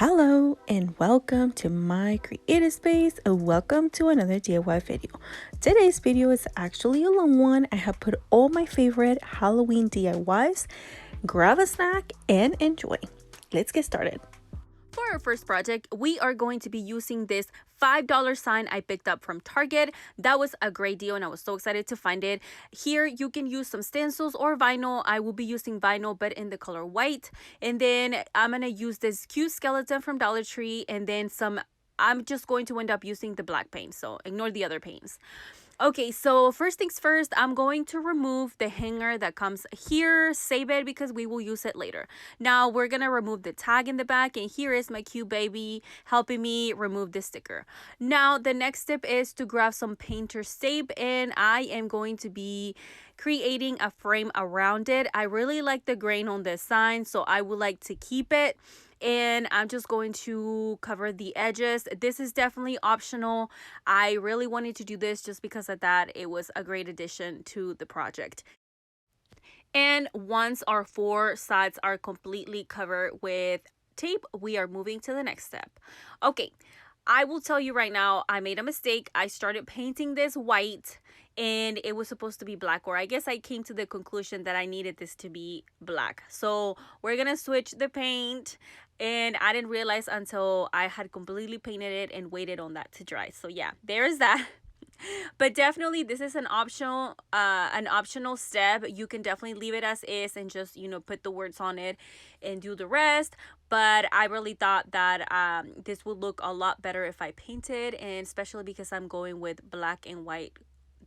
Hello and welcome to my creative space. Welcome to another DIY video. Today's video is actually a long one. I have put all my favorite Halloween DIYs. Grab a snack and enjoy. Let's get started. For our first project, we are going to be using this $5 sign I picked up from Target. That was a great deal and I was so excited to find it. Here you can use some stencils or vinyl. I will be using vinyl but in the color white. And then I'm going to use this cute skeleton from Dollar Tree, and then I'm just going to end up using the black paint, so ignore the other paints. Okay, so first things first, I'm going to remove the hanger that comes here. Save it because we will use it later. Now we're gonna remove the tag in the back, and here is my cute baby helping me remove the sticker. Now the next step is to grab some painter's tape, and I am going to be creating a frame around it. I really like the grain on this sign, so I would like to keep it. And I'm just going to cover the edges. This is definitely optional. I really wanted to do this just because of that. It was a great addition to the project. And once our four sides are completely covered with tape, we are moving to the next step. Okay, I will tell you right now, I made a mistake. I started painting this white and it was supposed to be black, or I guess I came to the conclusion that I needed this to be black. So we're gonna switch the paint, and I didn't realize until I had completely painted it and waited on that to dry. So yeah, there's that. But definitely this is an optional step. You can definitely leave it as is and just, put the words on it and do the rest. But I really thought that this would look a lot better if I painted, and especially because I'm going with black and white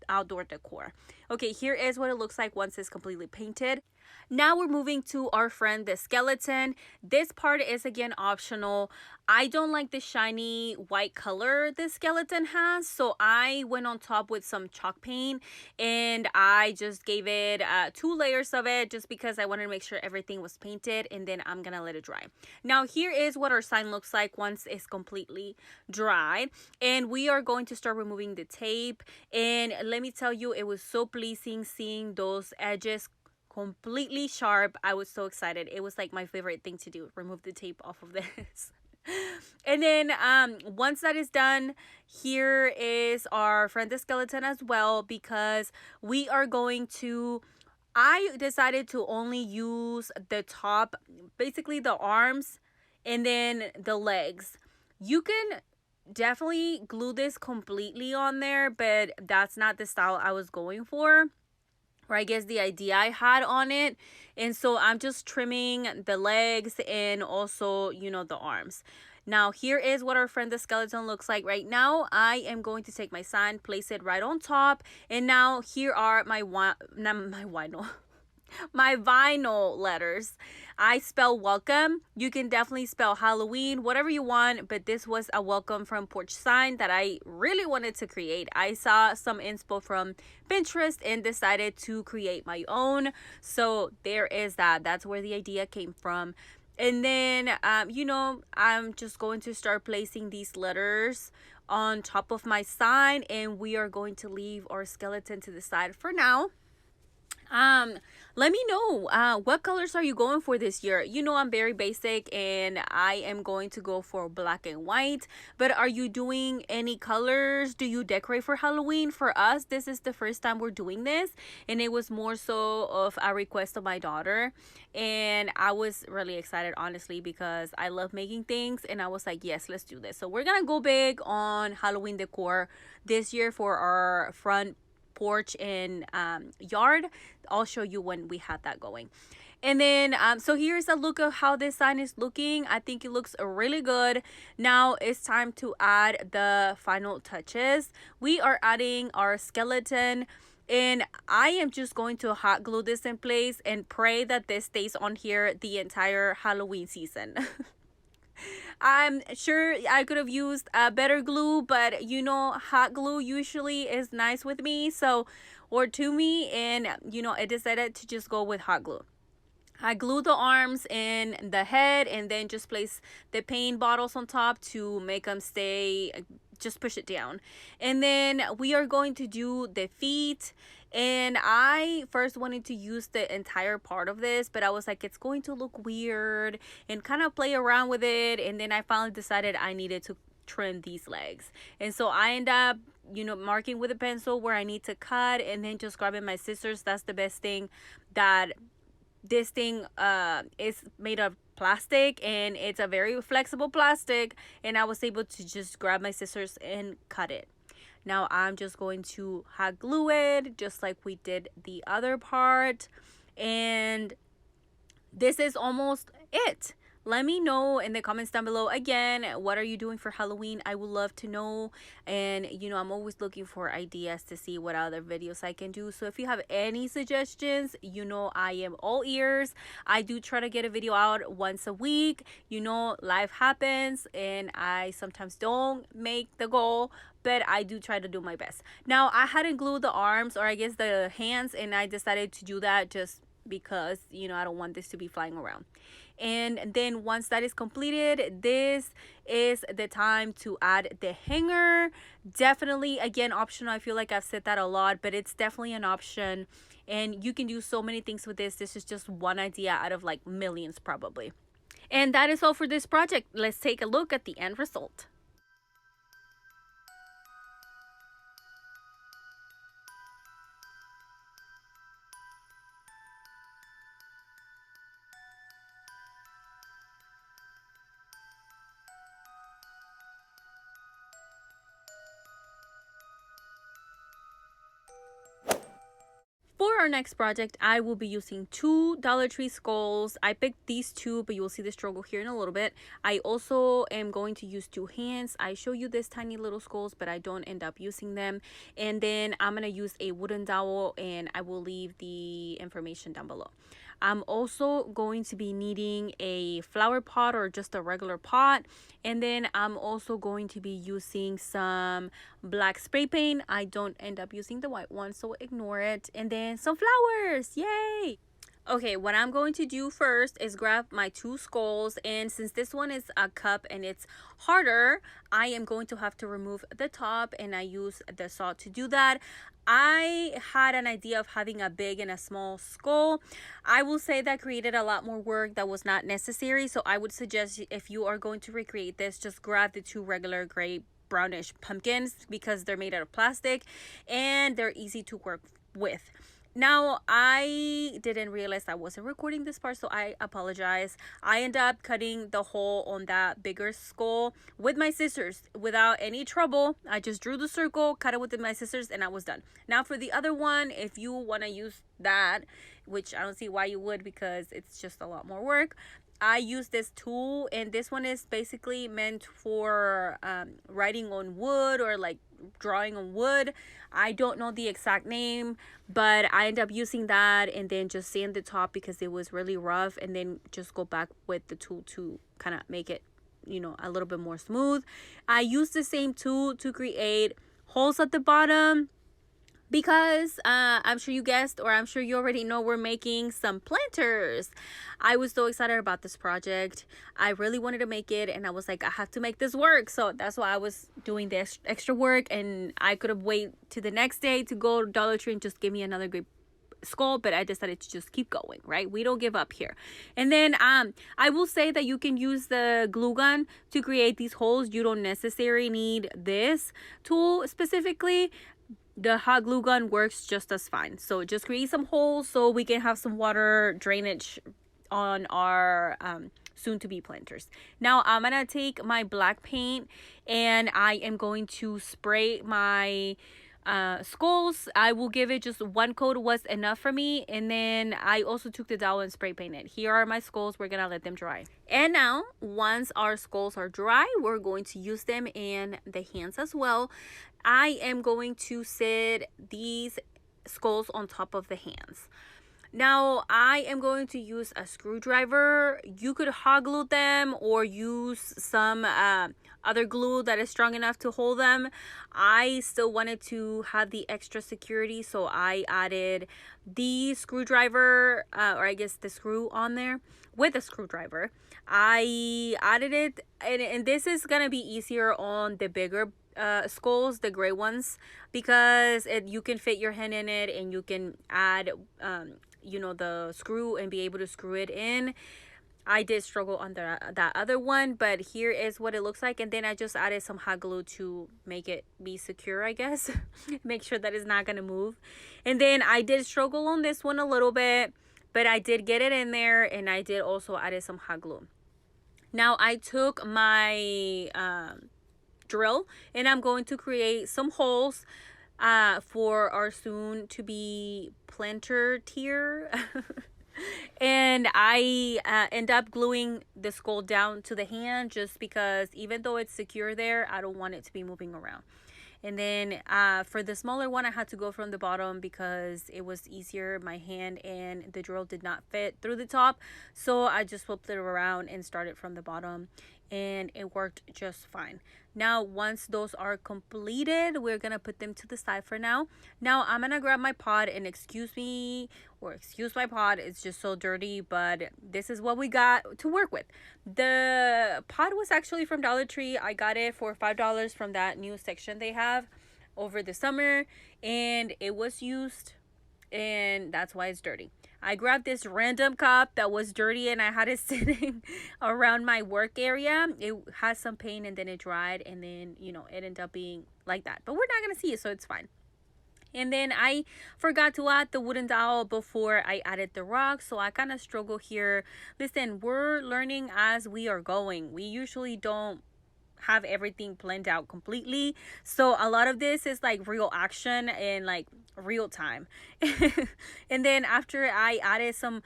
outdoor decor. Okay, here is what it looks like once it's completely painted. Now we're moving to our friend the skeleton. This part is again optional. I don't like the shiny white color the skeleton has, so I went on top with some chalk paint and I just gave it 2 layers of it just because I wanted to make sure everything was painted, and then I'm gonna let it dry. Now here is what our sign looks like once it's completely dry, and we are going to start removing the tape. And let me tell you, it was so pleasing seeing those edges completely sharp. I was so excited. It was like my favorite thing to do, remove the tape off of this. And then once that is done, here is our friend the skeleton as well, because we are going to, I decided to only use the top, basically the arms and then the legs. You can definitely glue this completely on there, but that's not the style I was going for, or I guess the idea I had on it. And so I'm just trimming the legs and also, the arms. Now here is what our friend the skeleton looks like right now. I am going to take my sign, place it right on top, and now here are my vinyl letters. I spell welcome. You can definitely spell Halloween, whatever you want, but this was a welcome from porch sign that I really wanted to create. I saw some inspo from Pinterest and decided to create my own. So there is that. That's where the idea came from. And then, I'm just going to start placing these letters on top of my sign, and we are going to leave our skeleton to the side for now. Let me know what colors are you going for this year. I'm very basic and I am going to go for black and white, but are you doing any colors? Do you decorate for Halloween? For us, this is the first time we're doing this, and it was more so of a request of my daughter, and I was really excited, honestly, because I love making things, and I was like, yes, let's do this. So we're gonna go big on Halloween decor this year for our front porch and yard. I'll show you when we have that going. And then so here's a look of how this sign is looking. I think it looks really good. Now it's time to add the final touches. We are adding our skeleton, and I am just going to hot glue this in place and pray that this stays on here the entire Halloween season. I'm sure I could have used a better glue, but hot glue usually is nice with me, or to me, and I decided to just go with hot glue. I glue the arms and the head, and then just place the paint bottles on top to make them stay, just push it down. And then we are going to do the feet. And I first wanted to use the entire part of this, but I was like, it's going to look weird, and kind of play around with it. And then I finally decided I needed to trim these legs. And so I end up, marking with a pencil where I need to cut, and then just grabbing my scissors. That's the best thing, that this thing is made of plastic, and it's a very flexible plastic, and I was able to just grab my scissors and cut it. Now I'm just going to hot glue it just like we did the other part, and this is almost it. Let me know in the comments down below, again, what are you doing for Halloween? I would love to know. And I'm always looking for ideas to see what other videos I can do. So if you have any suggestions, I am all ears. I do try to get a video out once a week. Life happens, and I sometimes don't make the goal, but I do try to do my best. Now, I hadn't glued the arms, or I guess the hands, and I decided to do that just because I don't want this to be flying around. And then once that is completed, this is the time to add the hanger. Definitely, again, optional. I feel like I've said that a lot, but it's definitely an option, and you can do so many things with this. This is just one idea out of like millions probably. And that is all for this project. Let's take a look at the end result. For our next project, I will be using two Dollar Tree skulls. I picked these two, but you'll see the struggle here in a little bit. I also am going to use two hands. I show you this tiny little skulls, but I don't end up using them. And then I'm going to use a wooden dowel, and I will leave the information down below. I'm also going to be needing a flower pot, or just a regular pot. And then I'm also going to be using some black spray paint. I don't end up using the white one, so ignore it. And then some flowers. Yay! Okay, what I'm going to do first is grab my two skulls, and since this one is a cup and it's harder, I am going to have to remove the top, and I use the saw to do that. I had an idea of having a big and a small skull. I will say that created a lot more work that was not necessary, so I would suggest, if you are going to recreate this, just grab the two regular gray brownish pumpkins, because they're made out of plastic and they're easy to work with. Now, I didn't realize I wasn't recording this part, so I apologize. I ended up cutting the hole on that bigger skull with my scissors without any trouble. I just drew the circle, cut it with my scissors, and I was done. Now, for the other one, if you want to use that, which I don't see why you would, because it's just a lot more work, I use this tool, and this one is basically meant for writing on wood, or like drawing on wood. I don't know the exact name, but I end up using that, and then just sand the top because it was really rough, and then just go back with the tool to kind of make it, a little bit more smooth. I use the same tool to create holes at the bottom, because I'm sure you guessed, or I'm sure you already know, we're making some planters. I was so excited about this project. I really wanted to make it, and I was like, I have to make this work. So that's why I was doing this extra work, and I could have waited to the next day to go to Dollar Tree and just give me another great skull, but I decided to just keep going, right? We don't give up here. And then I will say that you can use the glue gun to create these holes. You don't necessarily need this tool specifically. The hot glue gun works just as fine. So just create some holes so we can have some water drainage on our soon to be planters. Now I'm gonna take my black paint, and I am going to spray my skulls. I will give it just one coat was enough for me, and then I also took the dowel and spray painted. Here are my skulls. We're gonna let them dry. And now, once our skulls are dry, we're going to use them in the hands as well. I am going to sit these skulls on top of the hands. Now I am going to use a screwdriver. You could hot glue them or use some other glue that is strong enough to hold them. I still wanted to have the extra security, so I added the screwdriver, or I guess the screw on there with a screwdriver. I added it, and this is gonna be easier on the bigger skulls, the gray ones, because you can fit your hand in it and you can add the screw and be able to screw it in. I did struggle on that other one, but here is what it looks like. And then I just added some hot glue to make it be secure, I guess. Make sure that it's not going to move. And then I did struggle on this one a little bit, but I did get it in there, and I did also added some hot glue. Now I took my drill and I'm going to create some holes for our soon to be planter tier. And I end up gluing the skull down to the hand, just because even though it's secure there, I don't want it to be moving around. And then for the smaller one, I had to go from the bottom because it was easier. My hand and the drill did not fit through the top, so I just flipped it around and started from the bottom, and it worked just fine. Now once those are completed, we're gonna put them to the side for now. Now I'm gonna grab my pot, and excuse me, or excuse my pot, it's just so dirty, but this is what we got to work with. The pot was actually from Dollar Tree. I got it for $5 from that new section they have over the summer, and it was used, and that's why it's dirty. I grabbed this random cup that was dirty, and I had it sitting around my work area. It had some paint, and then it dried, and then it ended up being like that, but we're not gonna see it, so it's fine. And then I forgot to add the wooden dowel before I added the rocks, so I kind of struggle here. Listen, we're learning as we are going. We usually don't have everything planned out completely, so a lot of this is like real action and like real time. And then after I added some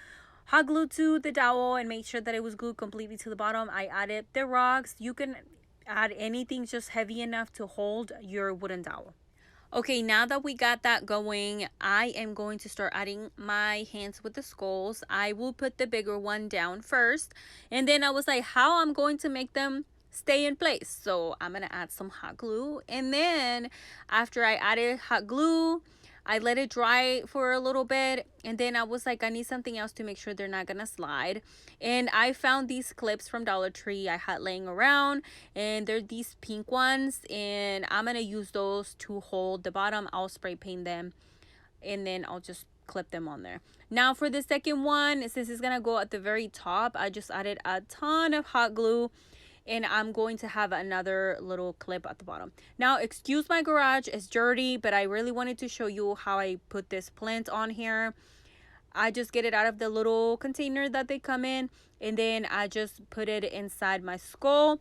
hot glue to the dowel and made sure that it was glued completely to the bottom, I added the rocks. You can add anything just heavy enough to hold your wooden dowel. Okay, now that we got that going, I am going to start adding my hands with the skulls. I will put the bigger one down first, and then I was like, how I'm going to make them stay in place. So I'm gonna add some hot glue, and then after I added hot glue, I let it dry for a little bit, and then I was like, I need something else to make sure they're not gonna slide. And I found these clips from Dollar Tree I had laying around, and they're these pink ones, and I'm gonna use those to hold the bottom. I'll spray paint them, and then I'll just clip them on there. Now for the second one, since it's gonna go at the very top, I just added a ton of hot glue, and I'm going to have another little clip at the bottom. Now excuse my garage, it's dirty, but I really wanted to show you how I put this plant on here. I just get it out of the little container that they come in, and then I just put it inside my skull.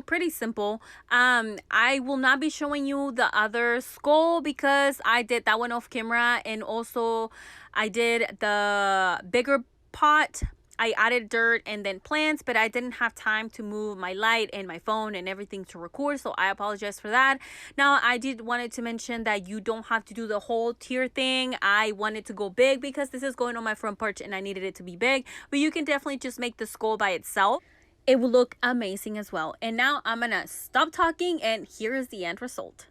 Pretty simple. I will not be showing you the other skull because I did that one off camera, and also I did the bigger pot. I added dirt and then plants, but I didn't have time to move my light and my phone and everything to record, so I apologize for that. Now I did wanted to mention that you don't have to do the whole tier thing. I wanted to go big because this is going on my front porch and I needed it to be big, but you can definitely just make the skull by itself. It will look amazing as well. And now I'm gonna stop talking, and here is the end result.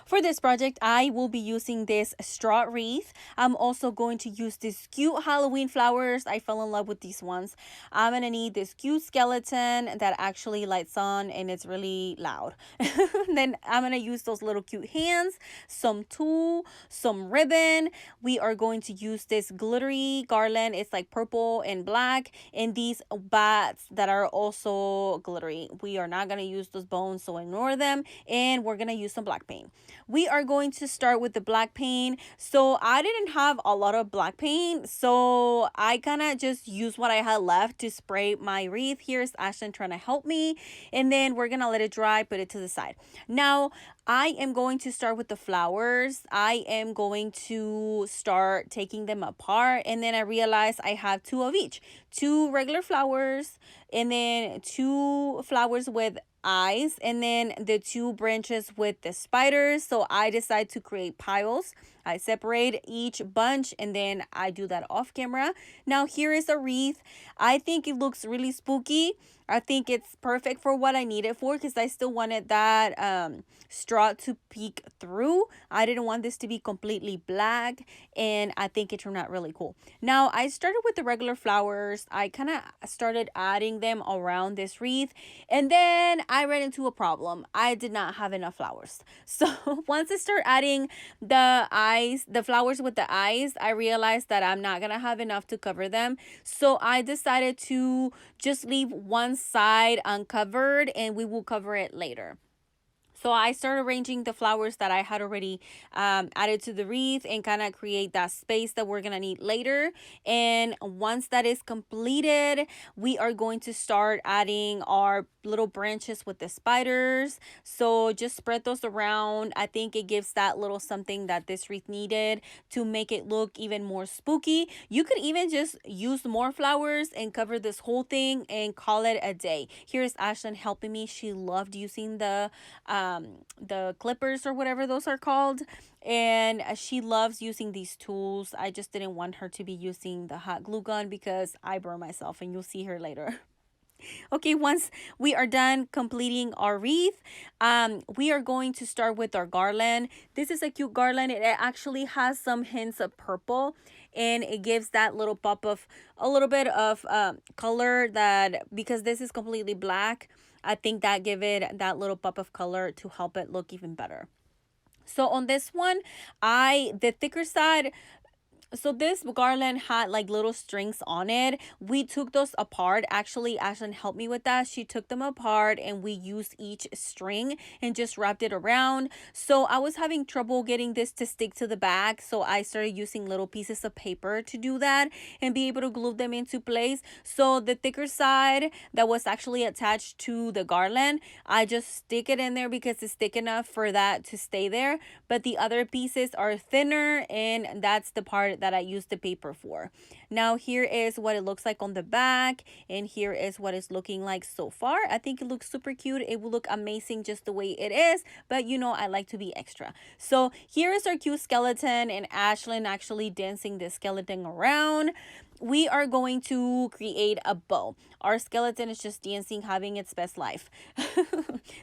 For this project, I will be using this straw wreath. I'm also going to use these cute Halloween flowers. I fell in love with these ones. I'm going to need this cute skeleton that actually lights on and it's really loud. Then I'm going to use those little cute hands, some tulle, some ribbon. We are going to use this glittery garland. It's like purple and black, and these bats that are also glittery. We are not going to use those bones, so ignore them. And we're going to use some black paint. we are going to start with the black paint. So I didn't have a lot of black paint, so I kind of just used what I had left to spray my wreath. Here's Ashton trying to help me, and then we're gonna let it dry, put it to the side. Now I am going to start with the flowers. I am going to start taking them apart, and then I realized I have two of each, two regular flowers, and then two flowers with eyes, and then the two branches with the spiders. So I decide to create piles. I separate each bunch, and then I do that off camera. Now here is a wreath. I think it looks really spooky. I think it's perfect for what I need it for, because I still wanted that straw to peek through. I didn't want this to be completely black, and I think it turned out really cool. Now I started with the regular flowers. I kind of started adding them around this wreath, and then I ran into a problem. I did not have enough flowers. So once I start adding the eyes, the flowers with the eyes, I realized that I'm not gonna have enough to cover them. So I decided to just leave one side uncovered, and we will cover it later. So I started arranging the flowers that I had already added to the wreath, and kind of create that space that we're going to need later. And once that is completed, we are going to start adding our little branches with the spiders. So just spread those around. I think it gives that little something that this wreath needed to make it look even more spooky. You could even just use more flowers and cover this whole thing and call it a day. Here's Ashlyn helping me. She loved using the clippers or whatever those are called, and she loves using these tools. I just didn't want her to be using the hot glue gun because I burn myself, and you'll see her later. Okay, once we are done completing our wreath, we are going to start with our garland. This is a cute garland. It actually has some hints of purple, and it gives that little pop of a little bit of color, that because this is completely black, I think that give it that little pop of color to help it look even better. So on this one, the thicker side, so this garland had like little strings on it. We took those apart. Actually, Ashlyn helped me with that. She took them apart, and we used each string and just wrapped it around. So I was having trouble getting this to stick to the back, so I started using little pieces of paper to do that and be able to glue them into place. So the thicker side that was actually attached to the garland, I just stick it in there because it's thick enough for that to stay there. But the other pieces are thinner, and that's the part that I used the paper for. Now here is what it looks like on the back, and here is what it's looking like so far. I think it looks super cute. It will look amazing just the way it is, but you know I like to be extra. So here is our cute skeleton, and Ashlyn actually dancing the skeleton around. We are going to create a bow. Our skeleton is just dancing, having its best life.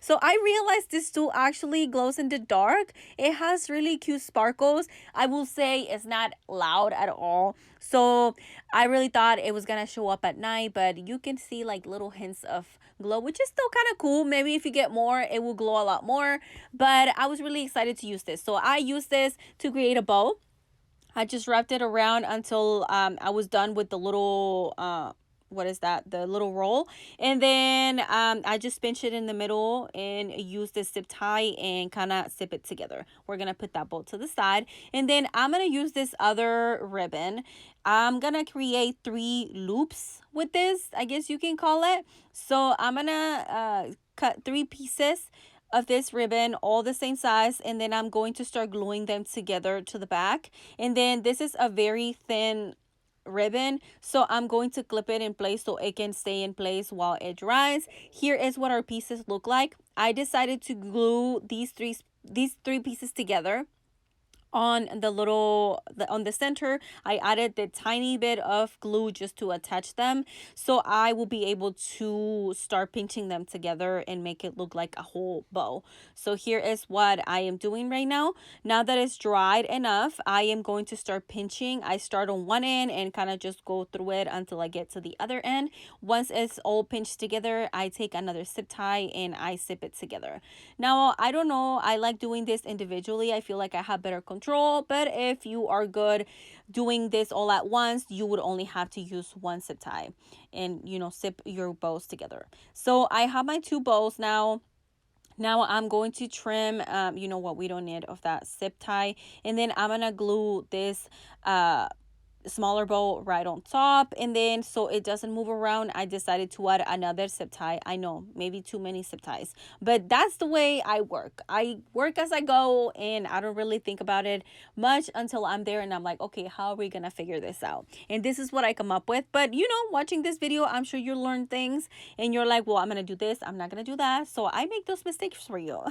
So I realized this tool actually glows in the dark. It has really cute sparkles. I will say it's not loud at all. So I really thought it was gonna show up at night, but you can see like little hints of glow, which is still kind of cool. Maybe if you get more, it will glow a lot more. But I was really excited to use this. So I used this to create a bow. I just wrapped it around until I was done with the little what is that, the little roll, and then I just pinch it in the middle and use the zip tie and kind of zip it together. We're gonna put that bolt to the side, and then I'm gonna use this other ribbon. I'm gonna create 3 loops with this, I guess you can call it. So I'm gonna cut 3 pieces of this ribbon, all the same size, and then I'm going to start gluing them together to the back. And then this is a very thin ribbon, so I'm going to clip it in place so it can stay in place while it dries. Here is what our pieces look like. I decided to glue these three pieces together on on the center. I added the tiny bit of glue just to attach them, so I will be able to start pinching them together and make it look like a whole bow. So here is what I am doing right now. Now that it's dried enough, I am going to start pinching. I start on one end and kind of just go through it until I get to the other end. Once it's all pinched together, I take another zip tie and I zip it together. Now I don't know, I like doing this individually. I feel like I have better control, but if you are good doing this all at once, you would only have to use one zip tie and, you know, zip your bows together. So I have my 2 bows now. Now I'm going to trim, you know what, we don't need of that zip tie. And then I'm going to glue this smaller bow right on top, and then so it doesn't move around, I decided to add another zip tie. I know, maybe too many zip ties, but that's the way I work as I go, and I don't really think about it much until I'm there and I'm like, okay, how are we gonna figure this out? And this is what I come up with. But you know, watching this video, I'm sure you learn things and you're like, well, I'm gonna do this, I'm not gonna do that. So I make those mistakes for you.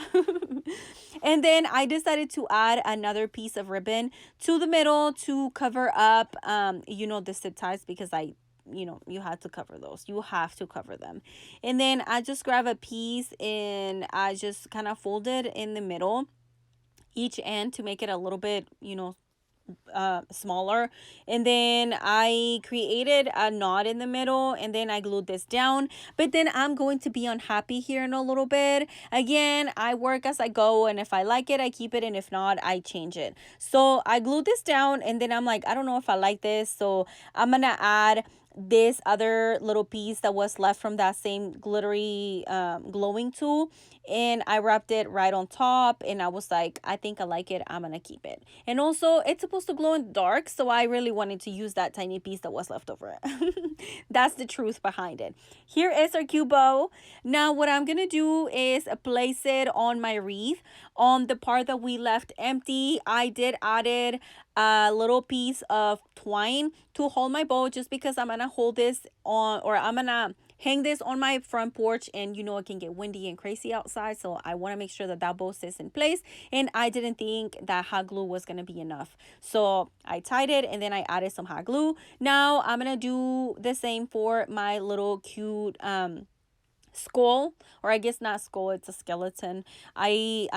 And then I decided to add another piece of ribbon to the middle to cover up, you know, the zip ties, because you know, you have to cover those. You have to cover them. And then I just grab a piece and I just kind of fold it in the middle, each end, to make it a little bit, you know, smaller. And then I created a knot in the middle, and then I glued this down. But then I'm going to be unhappy here in a little bit. Again, I work as I go, and if I like it, I keep it, and if not, I change it. So I glued this down, and then I'm like, I don't know if I like this, so I'm gonna add this other little piece that was left from that same glittery glowing tool, and I wrapped it right on top, and I was like, I think I like it, I'm gonna keep it. And also, it's supposed to glow in the dark, so I really wanted to use that tiny piece that was left over. That's the truth behind it. Here is our cute bow. Now what I'm gonna do is place it on my wreath. On the part that we left empty, I did added a little piece of twine to hold my bow, just because I'm gonna hold this on, or I'm gonna hang this on my front porch, and you know, it can get windy and crazy outside, so I want to make sure that that bow stays in place. And I didn't think that hot glue was gonna be enough, so I tied it and then I added some hot glue. Now I'm gonna do the same for my little cute skull, or I guess not skull, it's a skeleton. I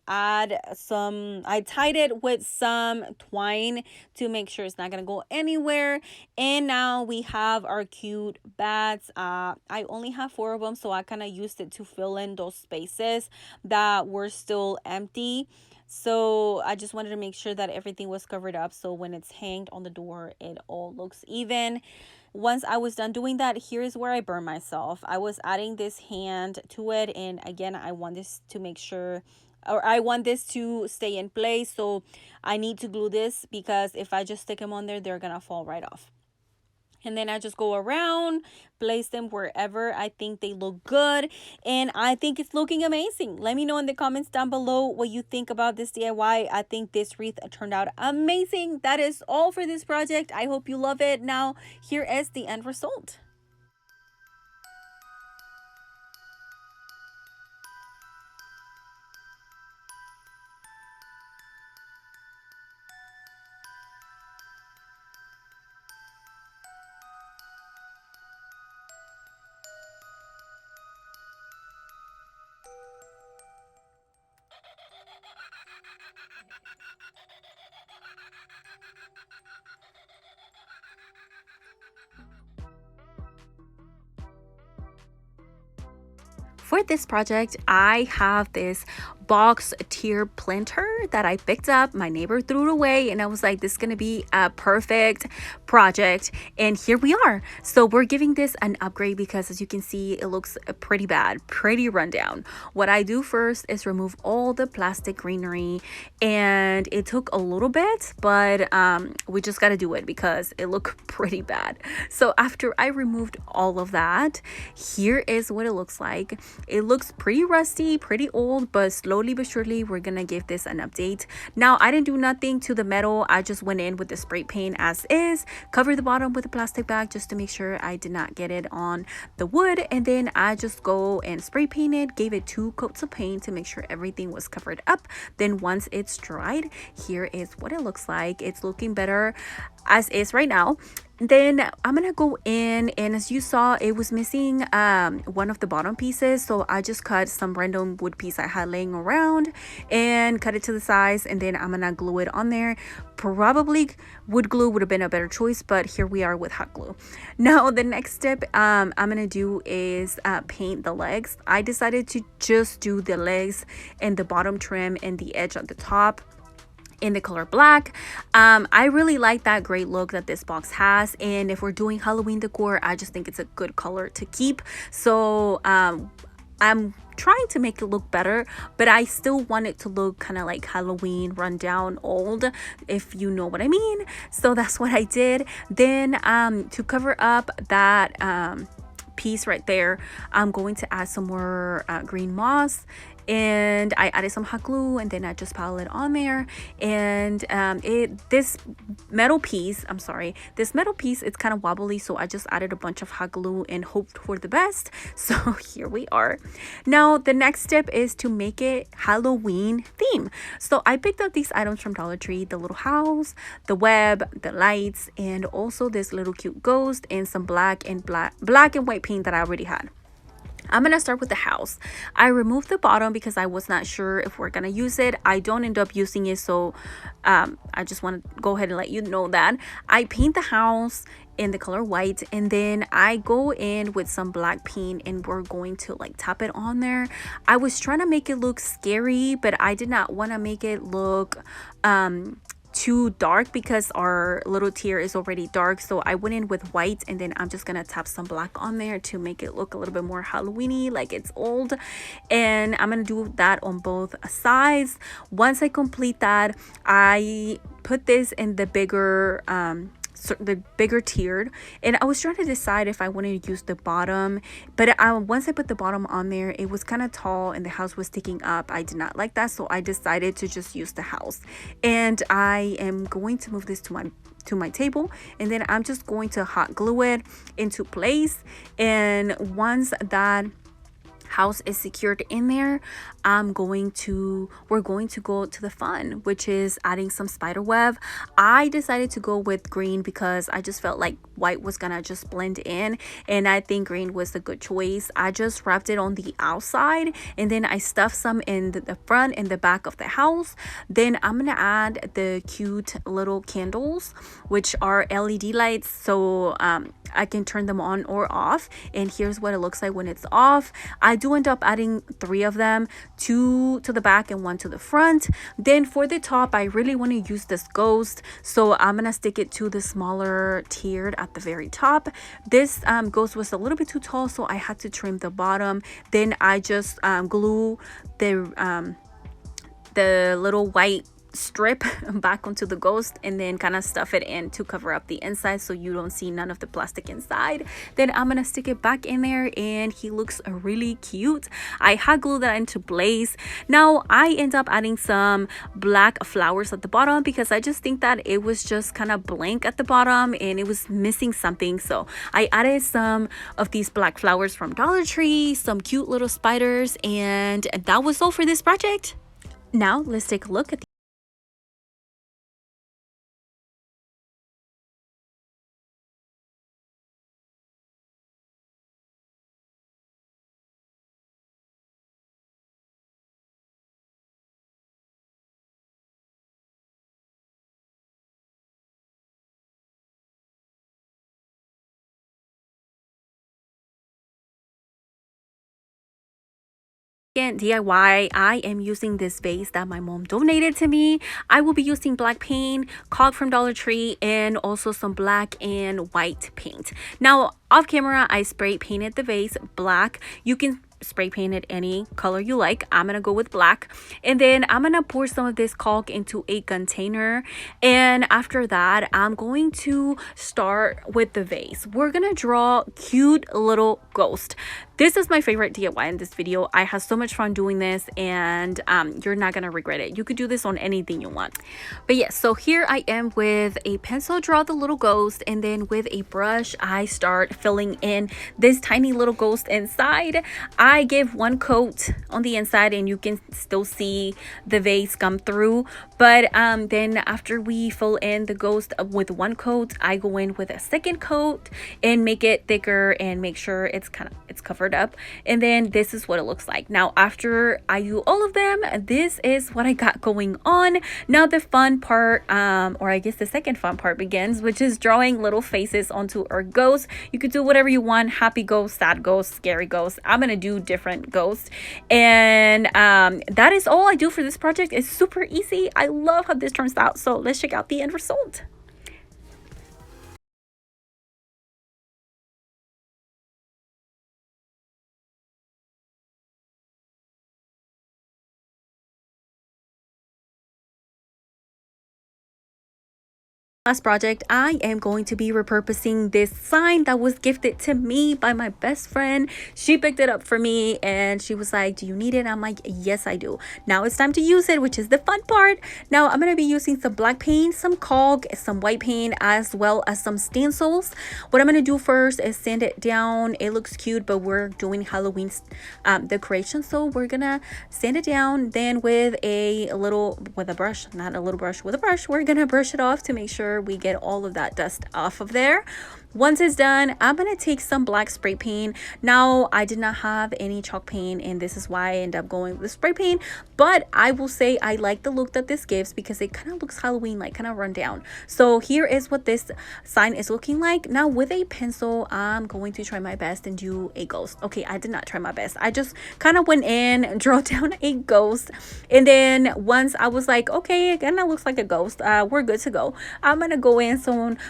tied it with some twine to make sure it's not gonna go anywhere. And now we have our cute bats. I only have 4 of them, so I kind of used it to fill in those spaces that were still empty. So I just wanted to make sure that everything was covered up, so when it's hanged on the door, it all looks even. Once I was done doing that, here's where I burned myself. I was adding this hand to it, and again, I want this to make sure, or I want this to stay in place, so I need to glue this, because if I just stick them on there, they're gonna fall right off. And then I just go around, place them wherever I think they look good, and I think it's looking amazing. Let me know in the comments down below what you think about this DIY. I think this wreath turned out amazing. That is all for this project. I hope you love it. Now, here is the end result. For this project, I have this box tier planter that I picked up. My neighbor threw it away, and I was like, this is gonna be a perfect project, and here we are. So we're giving this an upgrade, because as you can see, it looks pretty bad, pretty rundown. What I do first is remove all the plastic greenery, and it took a little bit, but we just got to do it because it looked pretty bad. So after I removed all of that, here is what it looks like. It looks pretty rusty, pretty old, but slowly but surely we're gonna give this an update. Now, I didn't do nothing to the metal. I just went in with the spray paint as is, covered the bottom with a plastic bag just to make sure I did not get it on the wood, and then I just go and spray painted, gave it 2 coats of paint to make sure everything was covered up. Then once it's dried, here is what it looks like. It's looking better as is right now. Then I'm gonna go in, and as you saw, it was missing one of the bottom pieces, so I just cut some random wood piece I had laying around and cut it to the size, and then I'm gonna glue it on there. Probably wood glue would have been a better choice, but here we are with hot glue. Now the next step I'm gonna do is paint the legs. I decided to just do the legs and the bottom trim and the edge at the top in the color black. I really like that great look that this box has, and if we're doing Halloween decor, I just think it's a good color to keep. So I'm trying to make it look better, but I still want it to look kind of like Halloween, rundown, old, if you know what I mean. So that's what I did. Then to cover up that piece right there, I'm going to add some more green moss, and I added some hot glue, and then I just piled it on there. And this metal piece, it's kind of wobbly, so I just added a bunch of hot glue and hoped for the best. So here we are. Now the next step is to make it Halloween theme. So I picked up these items from Dollar Tree: the little house, the web, the lights, and also this little cute ghost, and some black and white paint that I already had. I'm gonna start with the house. I removed the bottom because I was not sure if we're gonna use it. I don't end up using it, so I just want to go ahead and let you know that I paint the house in the color white, and then I go in with some black paint, and we're going to like tap it on there. I was trying to make it look scary, but I did not want to make it look too dark because our little tier is already dark. So I went in with white, and then I'm just gonna tap some black on there to make it look a little bit more Halloweeny, like it's old. And I'm gonna do that on both sides. Once I complete that, I put this in the bigger tiered, and I was trying to decide if I wanted to use the bottom, but once I put the bottom on there, it was kind of tall and the house was sticking up. I did not like that, so I decided to just use the house. And I am going to move this to my table, and then I'm just going to hot glue it into place. And once that house is secured in there, we're going to go to the fun, which is adding some spider web. I decided to go with green because I just felt like white was gonna just blend in, and I think green was a good choice. I just wrapped it on the outside, and then I stuffed some in the front and the back of the house. Then I'm gonna add the cute little candles, which are LED lights, so I can turn them on or off. And here's what it looks like when it's off. I do end up adding 3 of them, 2 to the back and 1 to the front. Then for the top, I really want to use this ghost, so I'm gonna stick it to the smaller tiered at the very top. This ghost was a little bit too tall, so I had to trim the bottom. Then I just glue the little white strip back onto the ghost, and then kind of stuff it in to cover up the inside so you don't see none of the plastic inside. Then I'm gonna stick it back in there, and he looks really cute. I hot glue that into place. Now I end up adding some black flowers at the bottom because I just think that it was just kind of blank at the bottom and it was missing something, so I added some of these black flowers from Dollar Tree, some cute little spiders, and that was all for this project. Now let's take a look at DIY. I am using this vase that my mom donated to me. I will be using black paint, caulk from Dollar Tree, and also some black and white paint. Now off camera, I spray painted the vase black. You can spray paint it any color you like. I'm gonna go with black, and then I'm gonna pour some of this caulk into a container. And after that, I'm going to start with the vase. We're gonna draw cute little ghost. This is my favorite DIY in this video. I had so much fun doing this, and you're not gonna regret it. You could do this on anything you want. But yes, so here I am with a pencil, draw the little ghost, and then with a brush I start filling in this tiny little ghost inside. I give 1 coat on the inside, and you can still see the vase come through. But then after we fill in the ghost with 1 coat, I go in with a 2nd coat and make it thicker and make sure it's covered up. And then this is what it looks like. Now after I do all of them, this is what I got going on. Now the fun part, or I guess the second fun part begins, which is drawing little faces onto our ghost. You could do whatever you want: happy ghost, sad ghost, scary ghost. I'm gonna do different ghosts, and that is all I do for this project. It's super easy. I love how this turns out, so let's check out the end result. Last project, I am going to be repurposing this sign that was gifted to me by my best friend. She picked it up for me and she was like, do you need it? I'm like, yes, I do. Now it's time to use it, which is the fun part. Now I'm going to be using some black paint, some caulk, some white paint, as well as some stencils. What I'm going to do first is sand it down. It looks cute, but we're doing Halloween decoration, so we're going to sand it down. Then with a brush, we're going to brush it off to make sure we get all of that dust off of there. Once it's done, I'm gonna take some black spray paint. Now I did not have any chalk paint, and this is why I end up going with spray paint, but I will say I like the look that this gives because it kind of looks Halloween, like kind of run down. So here is what this sign is looking like. Now with a pencil, I'm going to try my best and do a ghost. Okay, I did not try my best. I just kind of went in, drew down a ghost, and then once I was like, okay, it kind of looks like a ghost, we're good to go. I'm gonna go in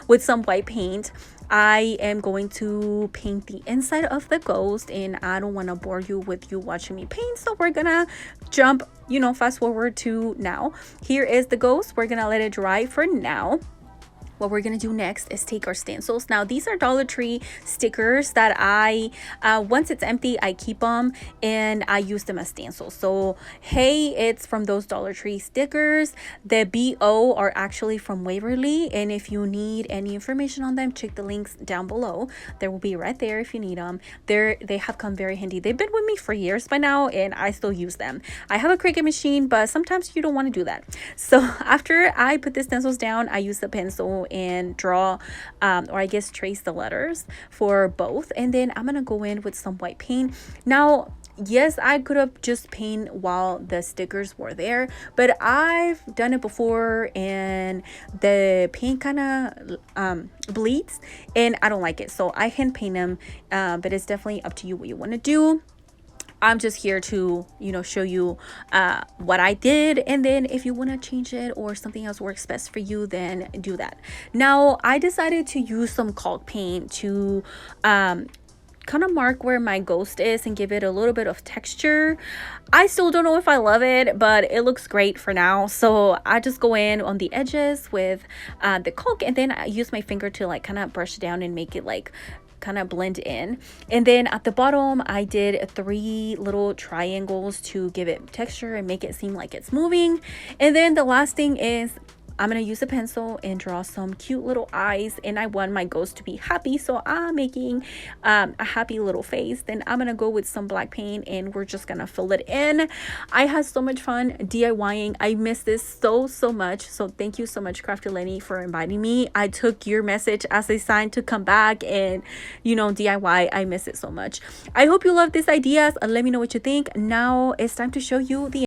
with some white paint. I am going to paint the inside of the ghost, and I don't want to bore you with you watching me paint, so we're gonna jump, fast forward to now. Here is the ghost. We're gonna let it dry for now. What we're gonna do next is take our stencils. Now these are Dollar Tree stickers that I once it's empty, I keep them and I use them as stencils. So hey, it's from those Dollar Tree stickers. The BO are actually from Waverly, and if you need any information on them, check the links down below. There will be right there if you need them. They have come very handy. They've been with me for years by now, and I still use them. I have a Cricut machine, but sometimes you don't want to do that. So after I put the stencils down, I use the pencil and draw or I guess trace the letters for both, and then I'm gonna go in with some white paint. Now yes, I could have just painted while the stickers were there, but I've done it before and the paint kind of bleeds and I don't like it, so I hand paint them, but it's definitely up to you what you want to do. I'm just here to, show you what I did. And then if you want to change it or something else works best for you, then do that. Now, I decided to use some caulk paint to kind of mark where my ghost is and give it a little bit of texture. I still don't know if I love it, but it looks great for now. So I just go in on the edges with the caulk, and then I use my finger to like kind of brush it down and make it like kind of blend in. And then at the bottom I did 3 little triangles to give it texture and make it seem like it's moving. And then the last thing is I'm going to use a pencil and draw some cute little eyes, and I want my ghost to be happy, so I'm making a happy little face. Then I'm going to go with some black paint and we're just going to fill it in. I had so much fun DIYing. I miss this so much, so thank you so much, Crafty Lenny, for inviting me. I took your message as a sign to come back and DIY. I miss it so much. I hope you love these ideas. Let me know what you think. Now it's time to show you the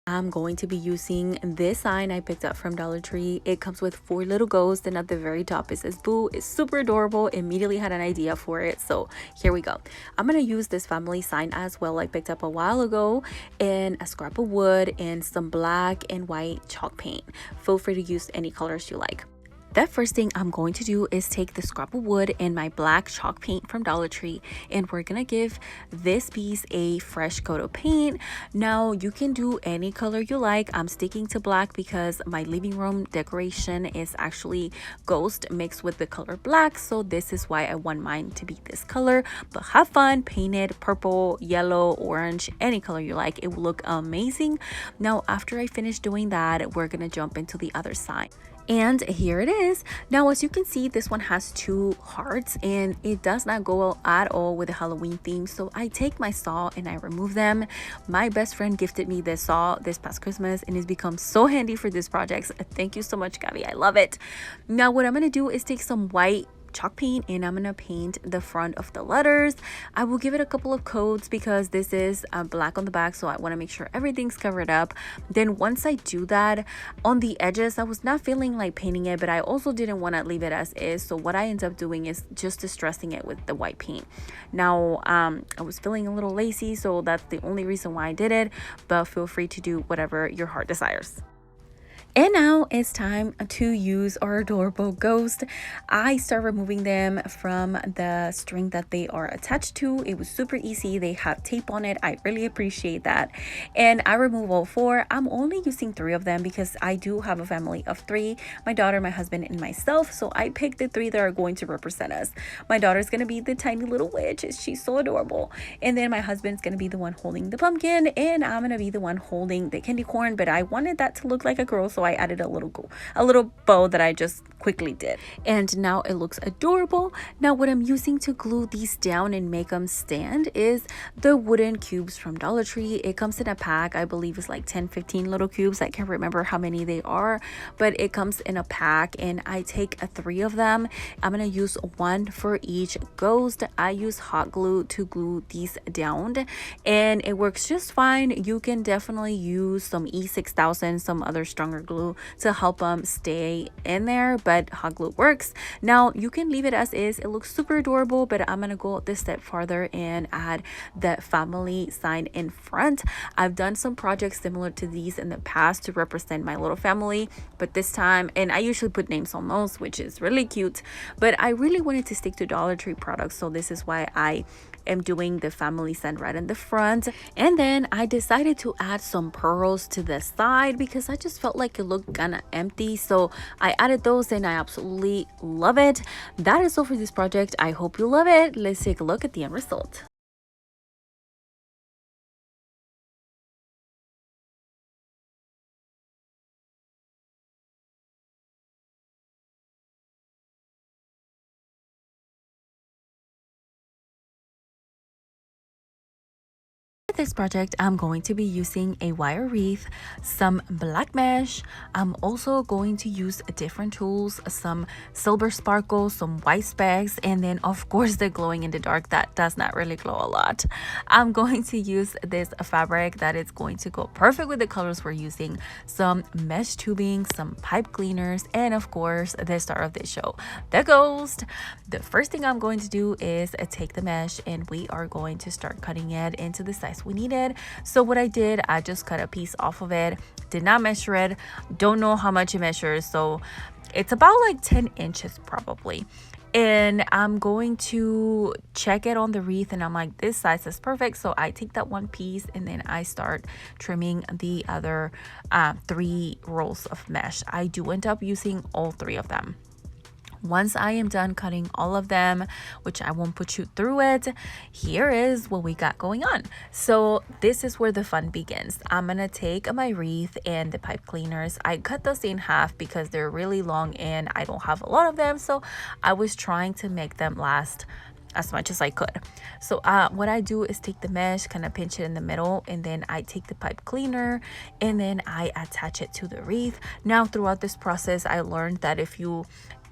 I'm going to be using this sign I picked up from Dollar Tree. It comes with 4 little ghosts, and at the very top it says Boo. It's super adorable. Immediately had an idea for it, so here we go. I'm gonna use this family sign as well. I picked up a while ago, and a scrap of wood and some black and white chalk paint. Feel free to use any colors you like. The first thing I'm going to do is take the scrap of wood and my black chalk paint from Dollar Tree, and we're gonna give this piece a fresh coat of paint. Now you can do any color you like. I'm sticking to black because my living room decoration is actually ghost mixed with the color black, so this is why I want mine to be this color. But have fun, paint it purple, yellow, orange, any color you like. It will look amazing. Now after I finish doing that, we're gonna jump into the other side. And here it is. Now, as you can see, this one has 2 hearts and it does not go at all with the Halloween theme. So I take my saw and I remove them. My best friend gifted me this saw this past Christmas and it's become so handy for this project. Thank you so much, Gabby. I love it. Now, what I'm going to do is take some white chalk paint and I'm gonna paint the front of the letters. I will give it a couple of coats because this is black on the back, so I want to make sure everything's covered up. Then once I do that, on the edges I was not feeling like painting it, but I also didn't want to leave it as is, so what I end up doing is just distressing it with the white paint. Now I was feeling a little lazy, so that's the only reason why I did it, but feel free to do whatever your heart desires. And now it's time to use our adorable ghost. I start removing them from the string that they are attached to. It was super easy. They have tape on it. I really appreciate that. And I remove all four. I'm only using 3 of them because I do have a family of 3, my daughter, my husband, and myself. So I picked the 3 that are going to represent us. My daughter's going to be the tiny little witch. She's so adorable. And then my husband's going to be the one holding the pumpkin, and I'm going to be the one holding the candy corn. But I wanted that to look like a girl, so I added a little bow that I just quickly did. And now it looks adorable. Now what I'm using to glue these down and make them stand is the wooden cubes from Dollar Tree. It comes in a pack. I believe it's like 10-15 little cubes. I can't remember how many they are, but it comes in a pack, and I take 3 of them. I'm gonna use 1 for each ghost. I use hot glue to glue these down, and it works just fine. You can definitely use some E6000, some other stronger glue to help them stay in there, but hot glue works. Now you can leave it as is. It looks super adorable, but I'm gonna go this step farther and add the family sign in front. I've done some projects similar to these in the past to represent my little family, but this time, and I usually put names on those, which is really cute, but I really wanted to stick to Dollar Tree products, so this is why I am doing the family sign right in the front. And then I decided to add some pearls to the side because I just felt like it looked kind of empty, so I added those, and I absolutely love it. That is all for this project. I hope you love it. Let's take a look at the end result. For this project, I'm going to be using a wire wreath, some black mesh. I'm also going to use different tools, some silver sparkles, some white specks, and then of course the glowing in the dark that does not really glow a lot. I'm going to use this fabric that is going to go perfect with the colors we're using, some mesh tubing, some pipe cleaners, and of course the star of this show, the ghost. The first thing I'm going to do is take the mesh, and we are going to start cutting it into the size we needed. So what I did, I just cut a piece off of it, did not measure it, don't know how much it measures, so it's about like 10 inches probably. And I'm going to check it on the wreath, and I'm like, this size is perfect. So I take that one piece, and then I start trimming the other 3 rolls of mesh. I do end up using all 3 of them. Once I am done cutting all of them, which I won't put you through it, here is what we got going on. So this is where the fun begins. I'm gonna take my wreath and the pipe cleaners. I cut those in half because they're really long and I don't have a lot of them, so I was trying to make them last as much as I could. So what I do is take the mesh, kind of pinch it in the middle, and then I take the pipe cleaner and then I attach it to the wreath. Now throughout this process, I learned that if you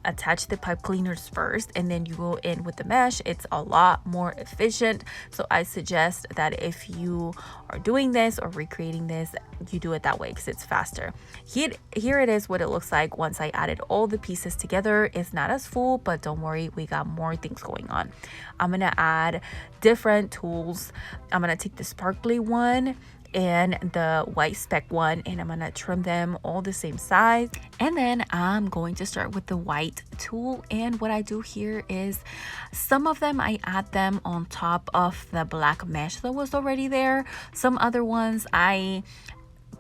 attach the pipe cleaners first and then you go in with the mesh, it's a lot more efficient. So I suggest that if you are doing this or recreating this, you do it that way because it's faster. Here it is what it looks like once I added all the pieces together. It's not as full, but don't worry, we got more things going on. I'm gonna add different tools. I'm gonna take the sparkly one and the white speck one, and I'm gonna trim them all the same size. And then I'm going to start with the white tool, and what I do here is some of them I add them on top of the black mesh that was already there. Some other ones I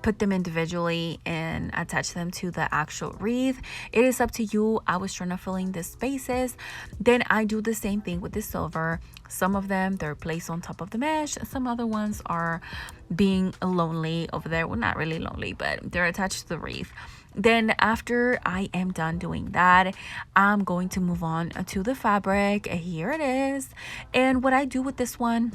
put them individually and attach them to the actual wreath. It is up to you. I was trying to fill in the spaces. Then I do the same thing with the silver. Some of them, they're placed on top of the mesh. Some other ones are being lonely over there. Well, not really lonely, but they're attached to the wreath. Then after I am done doing that, I'm going to move on to the fabric. Here it is. And what I do with this one,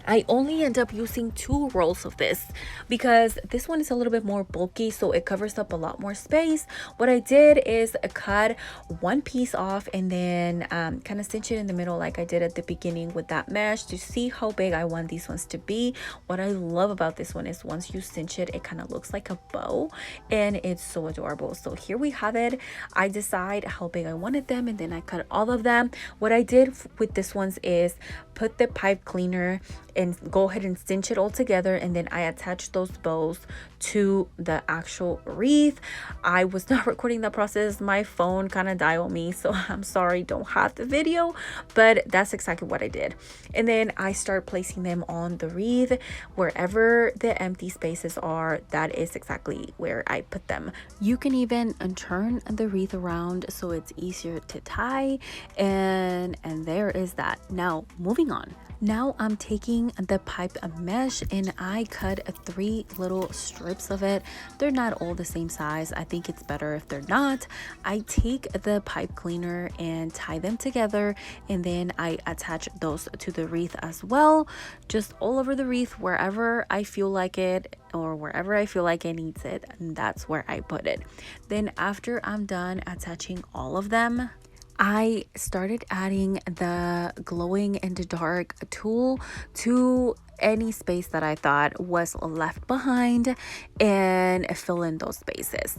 I only end up using 2 rolls of this because this one is a little bit more bulky, so it covers up a lot more space. What I did is cut one piece off and then kind of cinch it in the middle like I did at the beginning with that mesh to see how big I want these ones to be. What I love about this one is once you cinch it, it kind of looks like a bow and it's so adorable. So here we have it. I decide how big I wanted them and then I cut all of them. What I did with this ones is put the pipe cleaner and go ahead and cinch it all together, and then I attach those bows to the actual wreath. I was not recording the process. My phone kind of died on me, so I'm sorry, don't have the video, but that's exactly what I did. And then I start placing them on the wreath. Wherever the empty spaces are, that is exactly where I put them. You can even turn the wreath around so it's easier to tie, and there is that. Now moving on. Now I'm taking the pipe mesh and I cut 3 little strips of it. They're not all the same size. I think it's better if they're not. I take the pipe cleaner and tie them together, and then I attach those to the wreath as well, just all over the wreath, wherever I feel like it or wherever I feel like it needs it, and that's where I put it. Then after I'm done attaching all of them, I started adding the glowing in the dark tool to any space that I thought was left behind and fill in those spaces.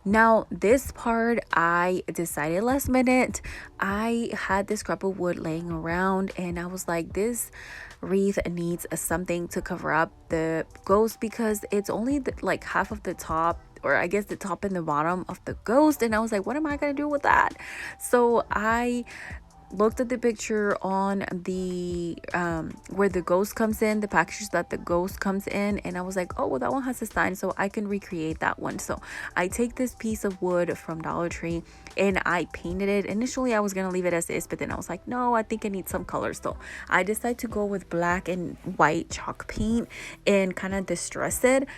Now this part I decided last minute. I had this scrap of wood laying around and I was like, this wreath needs something to cover up the ghost because it's only like half of the top, or I guess the top and the bottom of the ghost. And I was like, what am I gonna do with that? So I looked at the picture on the where the ghost comes in, the packages that the ghost comes in, and I was like, oh well, that one has a sign, so I can recreate that one. So I take this piece of wood from Dollar Tree and I painted it. Initially I was gonna leave it as is, but then I was like, no, I think I need some color. So I decided to go with black and white chalk paint and kind of distress it.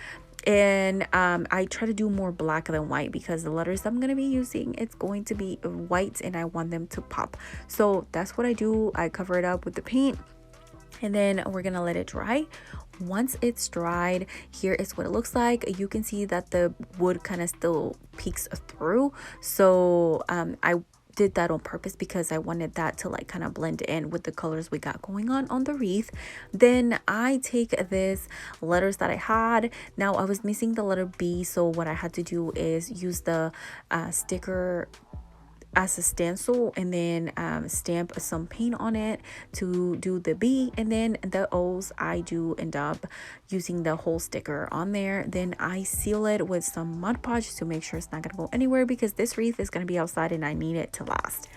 And I try to do more black than white because the letters I'm going to be using, it's going to be white and I want them to pop. So that's what I do. I cover it up with the paint and then we're going to let it dry. Once it's dried, here is what it looks like. You can see that the wood kind of still peeks through. So I did that on purpose because I wanted that to like kind of blend in with the colors we got going on the wreath. Then I take this letters that I had. Now I was missing the letter B, so what I had to do is use the sticker as a stencil and then stamp some paint on it to do the B, and then the O's I do end up using the whole sticker on there. Then I seal it with some Mod Podge to make sure it's not gonna go anywhere because this wreath is gonna be outside and I need it to last.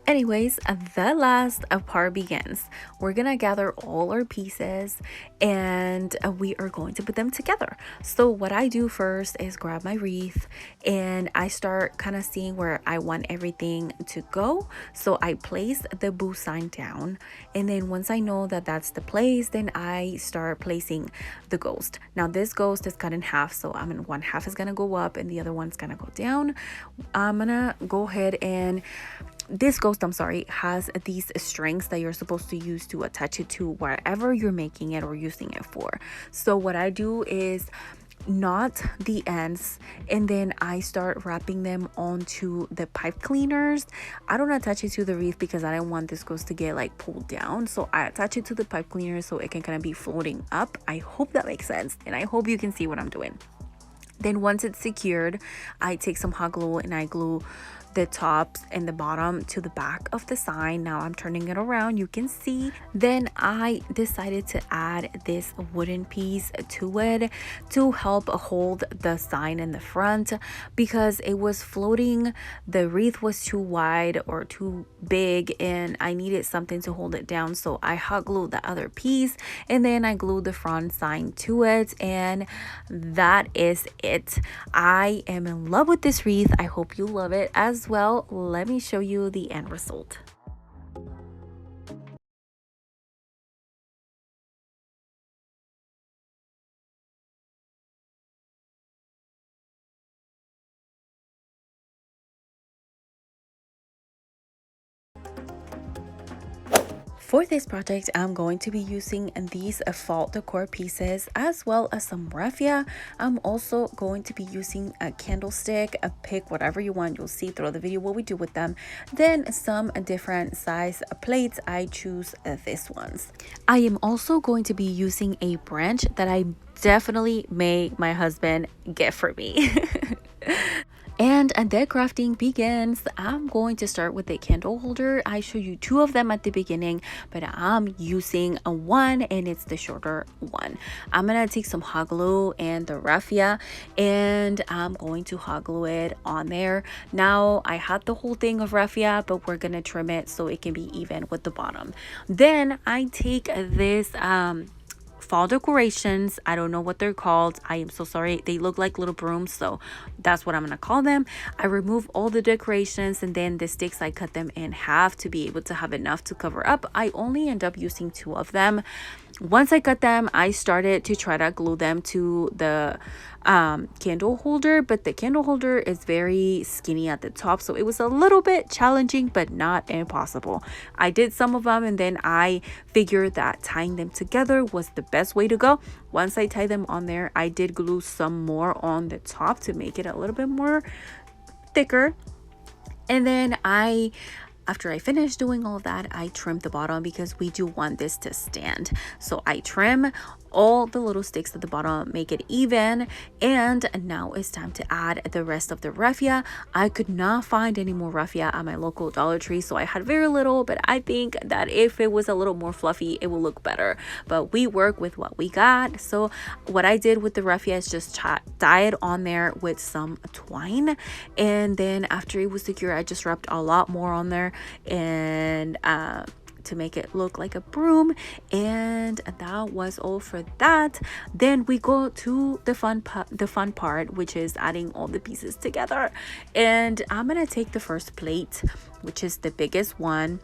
Anyways, the last part begins. We're gonna gather all our pieces and we are going to put them together. So what I do first is grab my wreath and I start kind of seeing where I want everything to go. So I place the boo sign down, and then once I know that that's the place, then I start placing the ghost. Now this ghost is cut in half, so I mean one half is gonna go up and the other one's gonna go down. I'm gonna go ahead and this ghost, I'm sorry, has these strings that you're supposed to use to attach it to wherever you're making it or using it for. So what I do is knot the ends and then I start wrapping them onto the pipe cleaners. I don't attach it to the wreath because I don't want this ghost to get like pulled down, so I attach it to the pipe cleaner so it can kind of be floating up. I hope that makes sense and I hope you can see what I'm doing. Then once it's secured, I take some hot glue and I glue the tops and the bottom to the back of the sign. Now I'm turning it around, you can see. Then I decided to add this wooden piece to it to help hold the sign in the front because it was floating. The wreath was too wide or too big and I needed something to hold it down, so I hot glued the other piece and then I glued the front sign to it, and that is it. I am in love with this wreath. I hope you love it as well. Let me show you the end result. For this project, I'm going to be using these fall decor pieces as well as some raffia. I'm also going to be using a candlestick, a pick, whatever you want. You'll see throughout the video what we do with them. Then some different size plates. I choose these ones. I am also going to be using a branch that I definitely made my husband get for me. And the crafting begins. I'm going to start with the candle holder. I show you two of them at the beginning, but I'm using a one and it's the shorter one. I'm gonna take some hot glue and the raffia and I'm going to hot glue it on there. Now I had the whole thing of raffia, but we're gonna trim it so it can be even with the bottom. Then I take this fall decorations. I don't know what they're called. I am so sorry. They look like little brooms, so that's what I'm gonna call them. I remove all the decorations and then the sticks, I cut them in half to be able to have enough to cover up. I only end up using two of them. Once I cut them, I started to try to glue them to the candle holder, but the candle holder is very skinny at the top, so it was a little bit challenging but not impossible. I did some of them and then I figured that tying them together was the best way to go. Once I tie them on there, I did glue some more on the top to make it a little bit more thicker. And then after I finish doing all of that, I trim the bottom because we do want this to stand. So I trim all the little sticks at the bottom, make it even, and now it's time to add the rest of the raffia. I could not find any more raffia at my local Dollar Tree, so I had very little, but I think that if it was a little more fluffy, it will look better. But we work with what we got. So what I did with the raffia is just tie it on there with some twine, and then after it was secure, I just wrapped a lot more on there and to make it look like a broom. And that was all for that. Then we go to the fun part, which is adding all the pieces together. And I'm gonna take the first plate, which is the biggest one.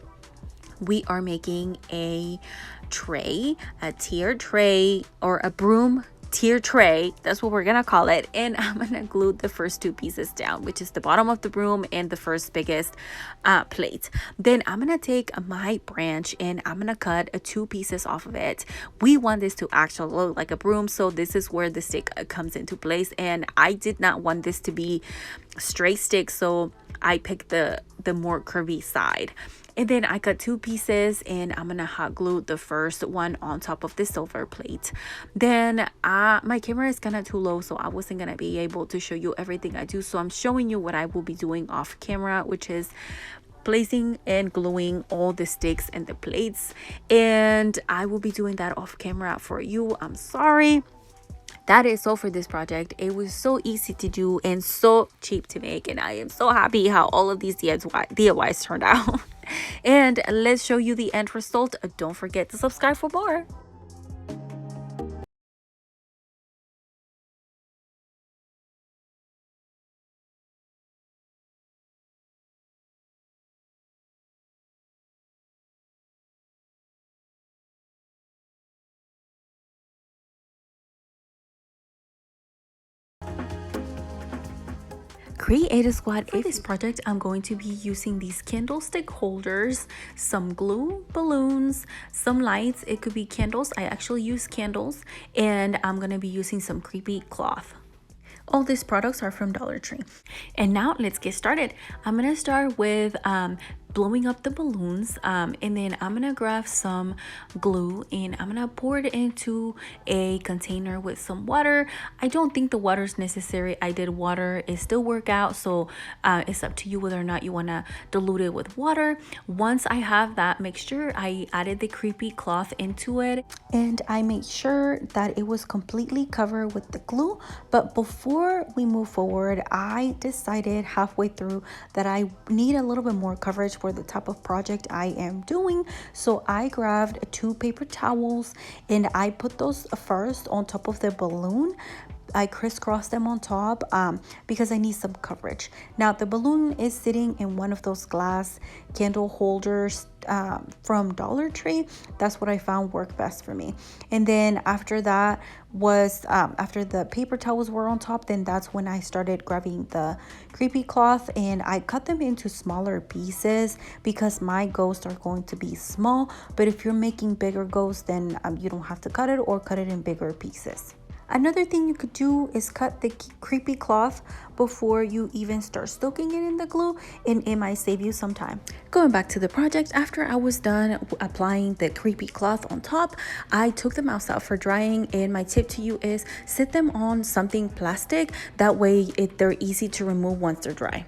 We are making a tray, a tier tray, or a broom tier tray. That's what we're gonna call it. And I'm gonna glue the first two pieces down, which is the bottom of the broom and the first biggest plate. Then I'm gonna take my branch and I'm gonna cut two pieces off of it. We want this to actually look like a broom, so this is where the stick comes into place. And I did not want this to be straight stick, so I picked the more curvy side. And then I cut two pieces and I'm gonna hot glue the first one on top of the silver plate. Then my camera is kind of too low, so I wasn't gonna be able to show you everything I do, so I'm showing you what I will be doing off camera, which is placing and gluing all the sticks and the plates, and I will be doing that off camera for you. I'm sorry. That is all for this project. It was so easy to do and so cheap to make, and I am so happy how all of these DIYs turned out. And let's show you the end result. Don't forget to subscribe for more. Creative Squad, for this project, I'm going to be using these candlestick holders, some glue, balloons, some lights. It could be candles. I actually use candles, and I'm going to be using some creepy cloth. All these products are from Dollar Tree. And now let's get started. I'm going to start with blowing up the balloons, and then I'm gonna grab some glue and I'm gonna pour it into a container with some water. I don't think the water is necessary. I did water, it still work out, so it's up to you whether or not you want to dilute it with water. Once I have that mixture, I added the creepy cloth into it and I made sure that it was completely covered with the glue. But before we move forward, I decided halfway through that I need a little bit more coverage for the type of project I am doing. So I grabbed 2 paper towels and I put those first on top of the balloon. I crisscross them on top because I need some coverage. Now the balloon is sitting in one of those glass candle holders from Dollar Tree. That's what I found worked best for me. And then after that was after the paper towels were on top, then that's when I started grabbing the creepy cloth and I cut them into smaller pieces because my ghosts are going to be small. But if you're making bigger ghosts, then you don't have to cut it or cut it in bigger pieces. Another thing you could do is cut the creepy cloth before you even start soaking it in the glue, and it might save you some time. Going back to the project, after I was done applying the creepy cloth on top, I took them outside for drying, and my tip to you is sit them on something plastic. That way they're easy to remove once they're dry.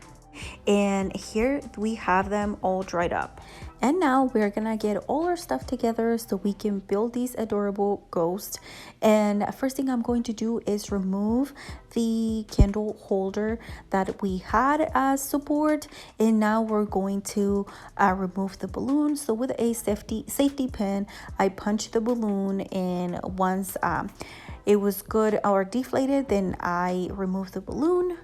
And here we have them all dried up. And now we're gonna get all our stuff together so we can build these adorable ghosts. And first thing I'm going to do is remove the candle holder that we had as support, and now we're going to remove the balloon. So with a safety pin, I punched the balloon, and once it was good or deflated, then I removed the balloon.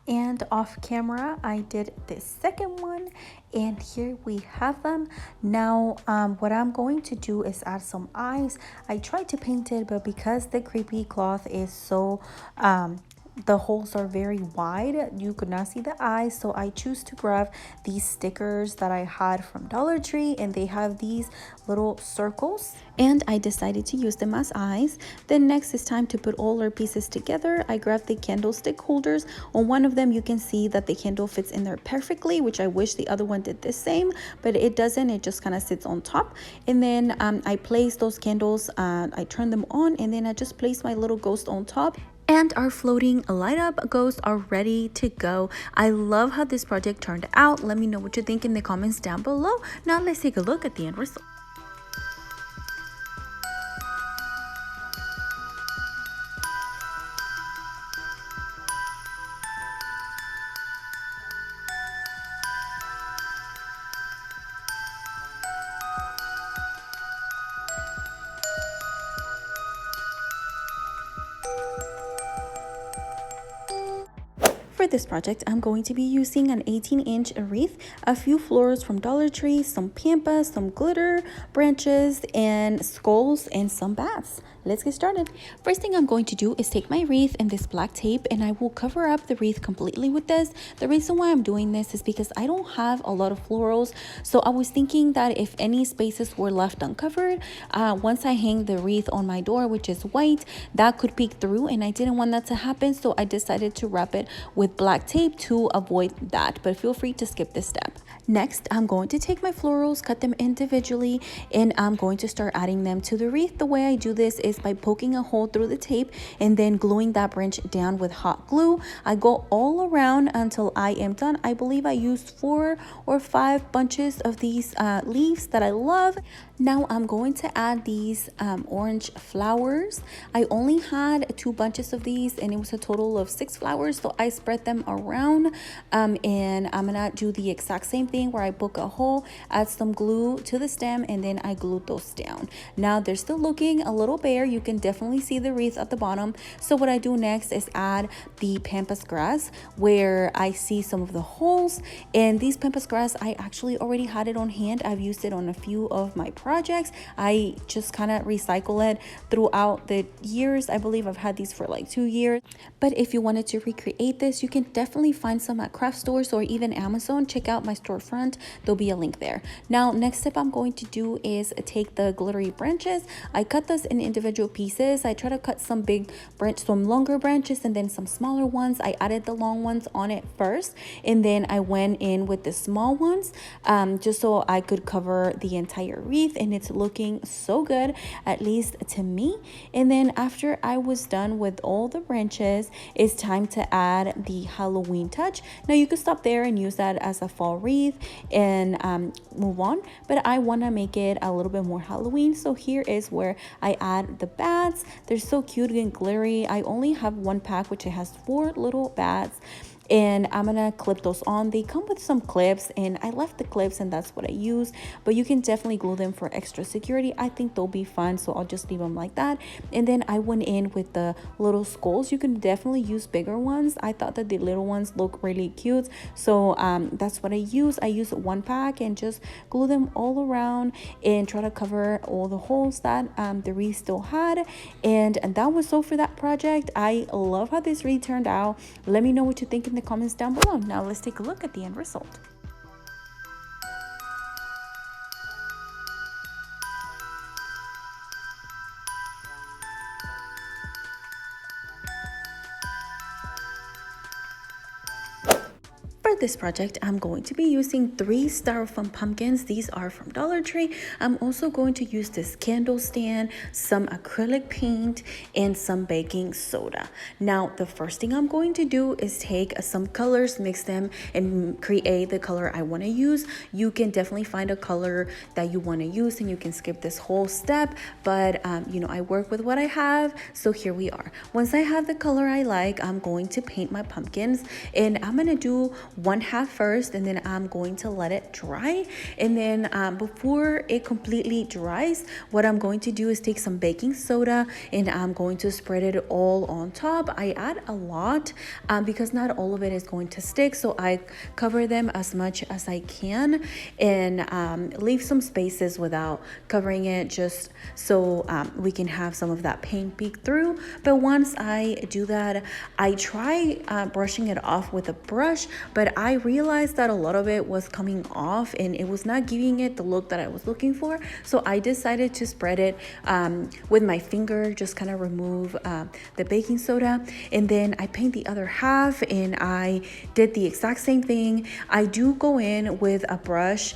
And off camera I did the second one, and here we have them. Now what I'm going to do is add some eyes. I tried to paint it, but because the creepy cloth is so the holes are very wide, you could not see the eyes, so I choose to grab these stickers that I had from Dollar Tree, and they have these little circles, and I decided to use them as eyes. Then next is time to put all our pieces together. I grabbed the candlestick holders. On one of them you can see that the candle fits in there perfectly, which I wish the other one did the same, but it doesn't. It just kind of sits on top. And then I place those candles, I turn them on, and then I just place my little ghost on top. And our floating light up ghosts are ready to go. I love how this project turned out. Let me know what you think in the comments down below. Now let's take a look at the end result. For this project, I'm going to be using an 18-inch wreath, a few florals from Dollar Tree, some pampas, some glitter, branches, and skulls, and some bats. Let's get started. First thing I'm going to do is take my wreath and this black tape, and I will cover up the wreath completely with this. The reason why I'm doing this is because I don't have a lot of florals, so I was thinking that if any spaces were left uncovered, once I hang the wreath on my door, which is white, that could peek through, and I didn't want that to happen, so I decided to wrap it with black tape to avoid that, but feel free to skip this step. Next, I'm going to take my florals, cut them individually, and I'm going to start adding them to the wreath. The way I do this is by poking a hole through the tape and then gluing that branch down with hot glue. I go all around until I am done. I believe I used 4 or 5 bunches of these leaves that I love. Now I'm going to add these orange flowers. I only had 2 bunches of these, and it was a total of 6 flowers, so I spread them around, and I'm gonna do the exact same thing where I poke a hole, add some glue to the stem, and then I glued those down. Now they're still looking a little bare. You can definitely see the wreath at the bottom. So what I do next is add the pampas grass where I see some of the holes, and these pampas grass, I actually already had it on hand. I've used it on a few of my projects. I just kind of recycle it throughout the years. I believe I've had these for like 2 years. But if you wanted to recreate this, you can definitely find some at craft stores or even Amazon. Check out my storefront. There'll be a link there. Now, next step I'm going to do is take the glittery branches. I cut those in individual pieces. I try to cut some longer branches and then some smaller ones. I added the long ones on it first, and then I went in with the small ones, just so I could cover the entire wreath, and it's looking so good, at least to me. And then after I was done with all the branches, it's time to add the Halloween touch. Now you could stop there and use that as a fall wreath and move on, but I want to make it a little bit more Halloween, so here is where I add the bats. They're so cute and glittery. I only have 1 pack, which it has 4 little bats, and I'm gonna clip those on. They come with some clips, and I left the clips, and that's what I use, but you can definitely glue them for extra security. I think they'll be fun, so I'll just leave them like that. And then I went in with the little skulls. You can definitely use bigger ones. I thought that the little ones look really cute, so that's what I use. I use 1 pack and just glue them all around and try to cover all the holes that the wreath still had. And that was all for that project. I love how this wreath turned out. Let me know what you think in the comments down below. Now let's take a look at the end result. For this project, I'm going to be using 3 styrofoam pumpkins. These are from Dollar Tree. I'm also going to use this candle stand, some acrylic paint, and some baking soda. Now, the first thing I'm going to do is take some colors, mix them, and create the color I want to use. You can definitely find a color that you want to use, and you can skip this whole step, but I work with what I have, so here we are. Once I have the color I like, I'm going to paint my pumpkins, and I'm going to do one half first, and then I'm going to let it dry. And then before it completely dries, what I'm going to do is take some baking soda, and I'm going to spread it all on top. I add a lot because not all of it is going to stick, so I cover them as much as I can, and leave some spaces without covering it, just so we can have some of that paint peek through. But once I do that, I try brushing it off with a brush, but I realized that a lot of it was coming off and it was not giving it the look that I was looking for. So I decided to spread it with my finger, just kind of remove the baking soda, and then I paint the other half, and I did the exact same thing. I do go in with a brush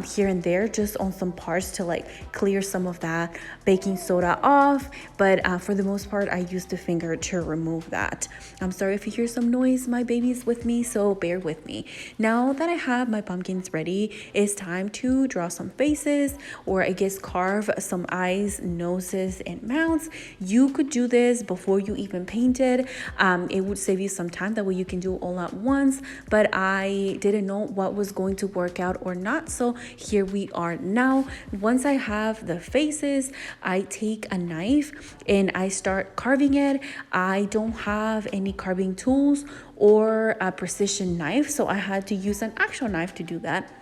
here and there just on some parts to like clear some of that baking soda off, but for the most part I use the finger to remove that. I'm sorry if you hear some noise, my baby's with me, so bear with me. Now that I have my pumpkins ready, it's time to draw some faces, or I guess carve some eyes, noses, and mouths. You could do this before you even painted. It would save you some time, that way you can do it all at once, but I didn't know what was going to work out or not, so here we are now. Once I have the faces, I take a knife and I start carving it. I don't have any carving tools or a precision knife, so I had to use an actual knife to do that.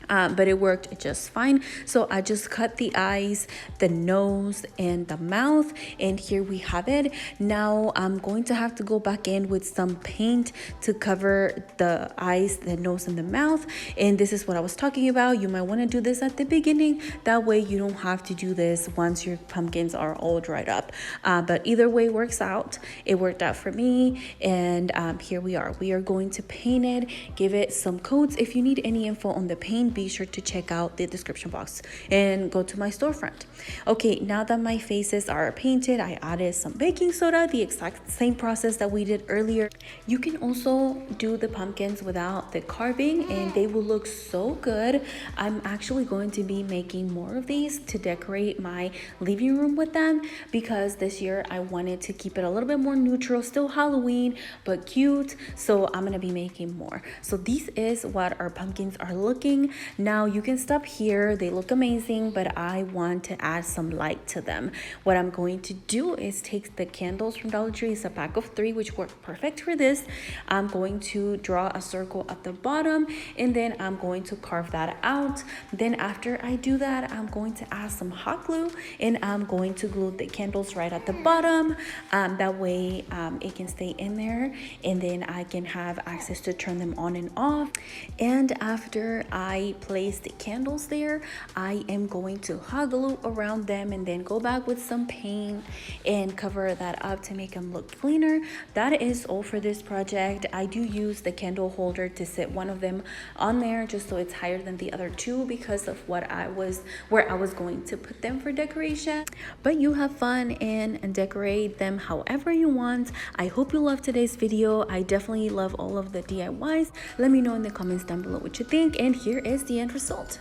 But it worked just fine. So I just cut the eyes, the nose, and the mouth, and here we have it. Now I'm going to have to go back in with some paint to cover the eyes, the nose, and the mouth, and this is what I was talking about. You might want to do this at the beginning, that way you don't have to do this once your pumpkins are all dried up, but either way works out. It worked out for me, and here we are going to paint it, give it some coats. If you need any info on the paint, be sure to check out the description box and go to my storefront. Okay, now that my faces are painted, I added some baking soda, the exact same process that we did earlier. You can also do the pumpkins without the carving, and they will look so good. I'm actually going to be making more of these to decorate my living room with them, because this year I wanted to keep it a little bit more neutral, still Halloween but cute, so I'm gonna be making more. So this is what our pumpkins are looking. Now you can stop here, they look amazing, but I want to add some light to them. What I'm going to do is take the candles from Dollar Tree. It's a pack of 3, which work perfect for this. I'm going to draw a circle at the bottom, and then I'm going to carve that out. Then after I do that, I'm going to add some hot glue, and I'm going to glue the candles right at the bottom. That way it can stay in there, and then I can have access to turn them on and off. And after I place the candles there, I am going to hot glue around them, and then go back with some paint and cover that up to make them look cleaner. That is all for this project. I do use the candle holder to sit one of them on there, just so it's higher than the other 2, because of where I was going to put them for decoration. But you have fun and decorate them however you want. I hope you loved today's video. I definitely love all of the DIYs. Let me know in the comments down below what you think, and here is the end result.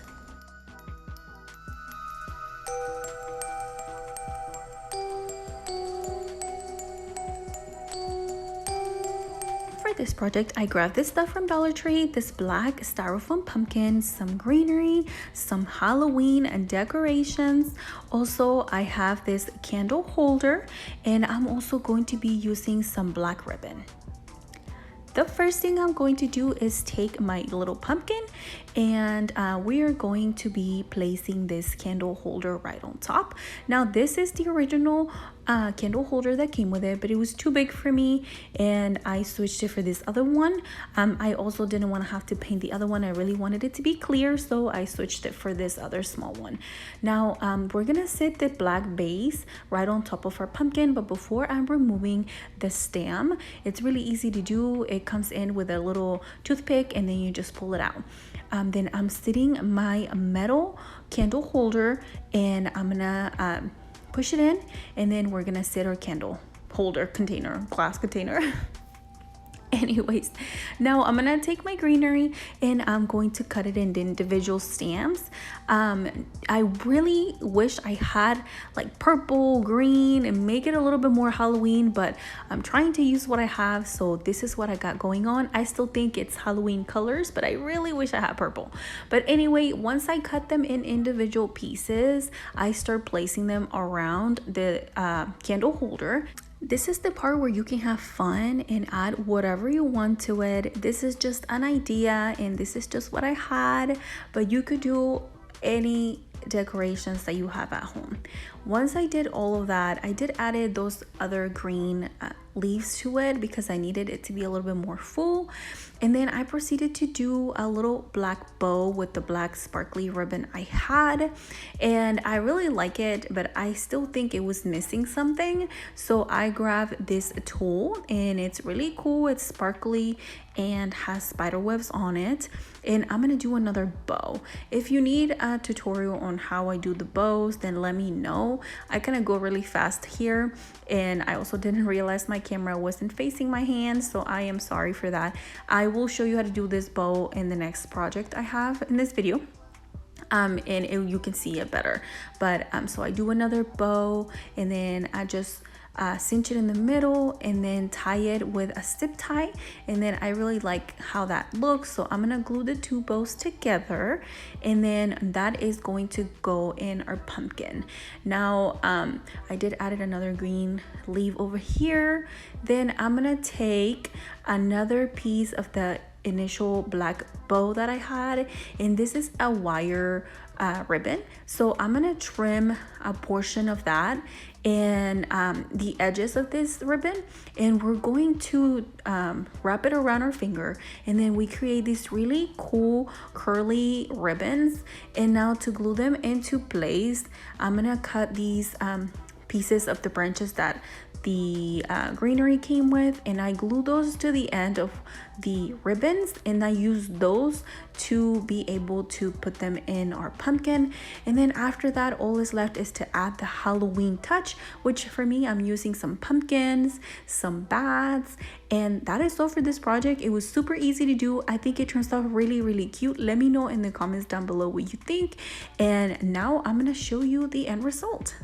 For this project, I grabbed this stuff from Dollar Tree, this black styrofoam pumpkin, some greenery, some Halloween and decorations. Also, I have this candle holder, and I'm also going to be using some black ribbon. The first thing I'm going to do is take my little pumpkin, and we are going to be placing this candle holder right on top. Now this is the original candle holder that came with it, but it was too big for me, and I switched it for this other one. I also didn't want to have to paint the other one. I really wanted it to be clear, so I switched it for this other small one. Now we're gonna sit the black base right on top of our pumpkin, but before I'm removing the stem, it's really easy to do. It it comes in with a little toothpick, and then you just pull it out. Then I'm sitting my metal candle holder, and I'm gonna push it in, and then we're gonna sit our candle holder container, glass container. Anyways, now I'm gonna take my greenery and I'm going to cut it into individual stamps. I really wish I had like purple, green, and make it a little bit more Halloween, but I'm trying to use what I have, so this is what I got going on. I still think it's Halloween colors, but I really wish I had purple. But anyway, once I cut them in individual pieces, I start placing them around the candle holder. This is the part where you can have fun and add whatever you want to it. This is just an idea, and this is just what I had, but you could do any decorations that you have at home. Once I did all of that, I did added those other green leaves to it because I needed it to be a little bit more full. And then I proceeded to do a little black bow with the black sparkly ribbon I had, and I really like it, but I still think it was missing something. So I grabbed this tool, and it's really cool. It's sparkly and has spider webs on it, and I'm gonna do another bow. If you need a tutorial on how I do the bows, then let me know. I kind of go really fast here, and I also didn't realize my camera wasn't facing my hand, so I am sorry for that. I will show you how to do this bow in the next project I have in this video. You can see it better, but so I do another bow, and then I just cinch it in the middle and then tie it with a zip tie, and then I really like how that looks, so I'm gonna glue the two bows together, and then that is going to go in our pumpkin. Now I did added another green leaf over here. Then I'm gonna take another piece of the initial black bow that I had, and this is a wire ribbon, so I'm gonna trim a portion of that and the edges of this ribbon, and we're going to wrap it around our finger, and then we create these really cool curly ribbons. And now to glue them into place, I'm gonna cut these pieces of the branches that the greenery came with, and I glue those to the end of the ribbons, and I use those to be able to put them in our pumpkin. And then after that, all is left is to add the Halloween touch, which for me, I'm using some pumpkins, some bats, and that is all for this project. It was super easy to do. I think it turns out really cute. Let me know in the comments down below what you think. And now I'm gonna show you the end result.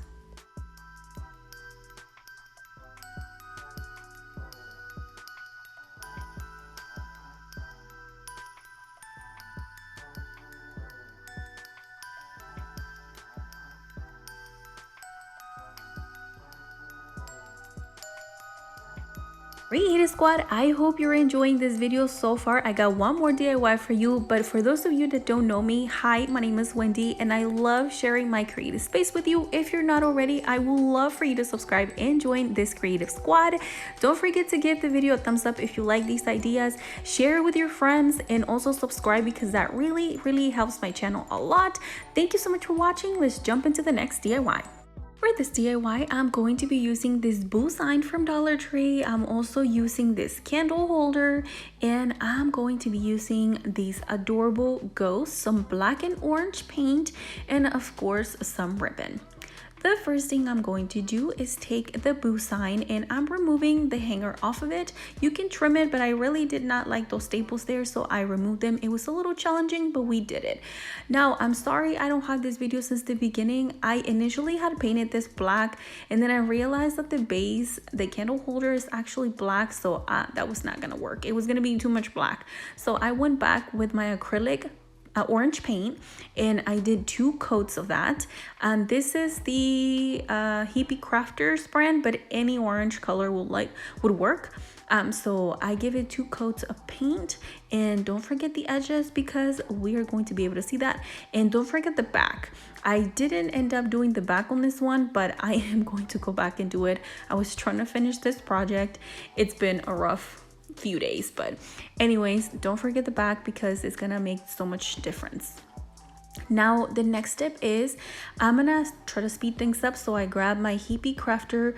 Reheated Squad, I hope you're enjoying this video so far. I got one more DIY for you, but for those of you that don't know me, hi, my name is Wendy, and I love sharing my creative space with you. If you're not already, I would love for you to subscribe and join this creative squad. Don't forget to give the video a thumbs up if you like these ideas, share it with your friends, and also subscribe because that really helps my channel a lot. Thank you so much for watching. Let's jump into the next DIY. For this DIY, I'm going to be using this boo sign from Dollar Tree. I'm also using this candle holder, and I'm going to be using these adorable ghosts, some black and orange paint, and of course some ribbon. The first thing I'm going to do is take the boo sign, and I'm removing the hanger off of it. You can trim it, but I really did not like those staples there, so I removed them. It was a little challenging, but we did it. Now, I'm sorry I don't have this video since the beginning. I initially had painted this black, and then I realized that the base, the candle holder, is actually black, so that was not gonna work. It was gonna be too much black. So I went back with my acrylic orange paint, and I did 2 coats of that. This is the Hippie Crafters brand, but any orange color would work. So I give it 2 coats of paint, and don't forget the edges because we are going to be able to see that. And don't forget the back. I didn't end up doing the back on this one, but I am going to go back and do it. I was trying to finish this project. It's been a rough few days, but anyways, don't forget the back because it's gonna make so much difference. Now the next step is I'm gonna try to speed things up, so I grab my Hippie Crafter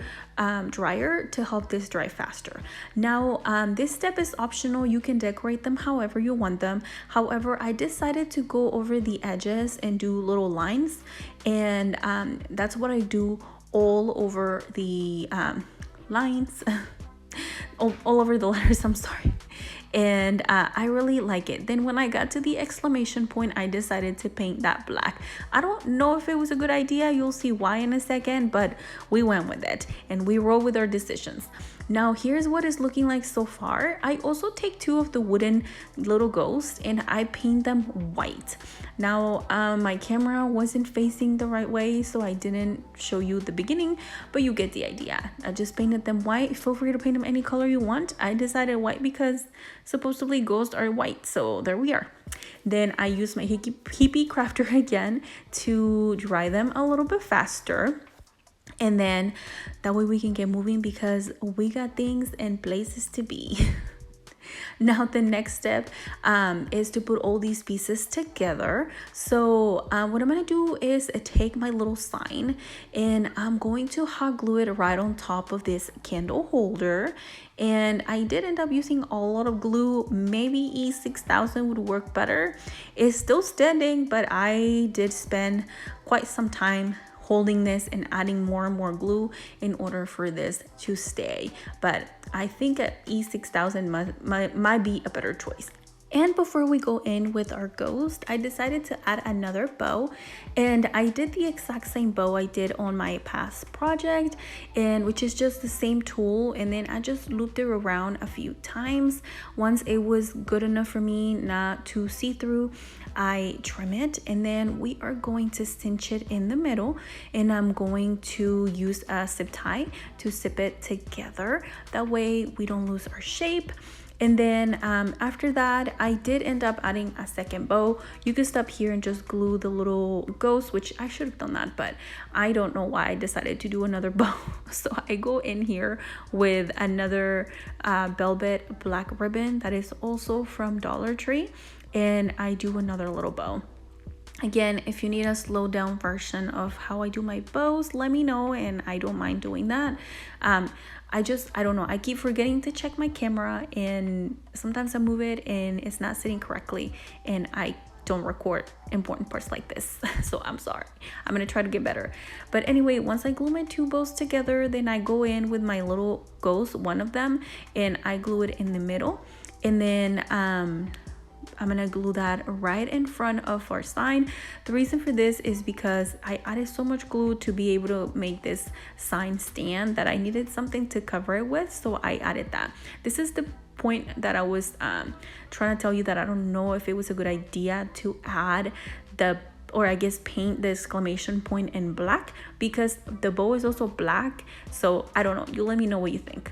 dryer to help this dry faster. Now this step is optional. You can decorate them however you want them. However, I decided to go over the edges and do little lines, and that's what I do all over the lines all over the letters, I'm sorry. And I really like it. Then when I got to the exclamation point, I decided to paint that black. I don't know if it was a good idea. You'll see why in a second, but we went with it and we roll with our decisions. Now here's what it's looking like so far. I also take two of the wooden little ghosts and I paint them white. Now my camera wasn't facing the right way, so I didn't show you the beginning, but you get the idea. I just painted them white. Feel free to paint them any color you want. I decided white because supposedly ghosts are white, so there we are. Then I use my Hippie Crafter again to dry them a little bit faster. And then that way we can get moving because we got things and places to be. Now the next step is to put all these pieces together. So what I'm gonna do is take my little sign and I'm going to hot glue it right on top of this candle holder. And I did end up using a lot of glue. Maybe E6000 would work better. It's still standing, but I did spend quite some time holding this and adding more and more glue in order for this to stay. But I think E6000 might be a better choice. And before we go in with our ghost, I decided to add another bow, and I did the exact same bow I did on my past project, and which is just the same tool, and then I just looped it around a few times. Once it was good enough for me not to see through, I trim it, and then we are going to cinch it in the middle, and I'm going to use a zip tie to zip it together. That way we don't lose our shape. And then after that, I did end up adding a second bow. You can stop here and just glue the little ghost, which I should have done that, but I don't know why I decided to do another bow. So I go in here with another velvet black ribbon that is also from Dollar Tree, and I do another little bow. Again, if you need a slowed down version of how I do my bows, let me know, and I don't mind doing that. I don't know, I keep forgetting to check my camera, and sometimes I move it and it's not sitting correctly, and I don't record important parts like this. So I'm sorry. I'm gonna try to get better. But anyway, once I glue my two bows together, then I go in with my little ghost, one of them, and I glue it in the middle. And then I'm gonna glue that right in front of our sign. The reason for this is because I added so much glue to be able to make this sign stand that I needed something to cover it with, so I added that. This is the point that I was trying to tell you, that I don't know if it was a good idea to add paint the exclamation point in black, because the bow is also black. So I don't know, you let me know what you think.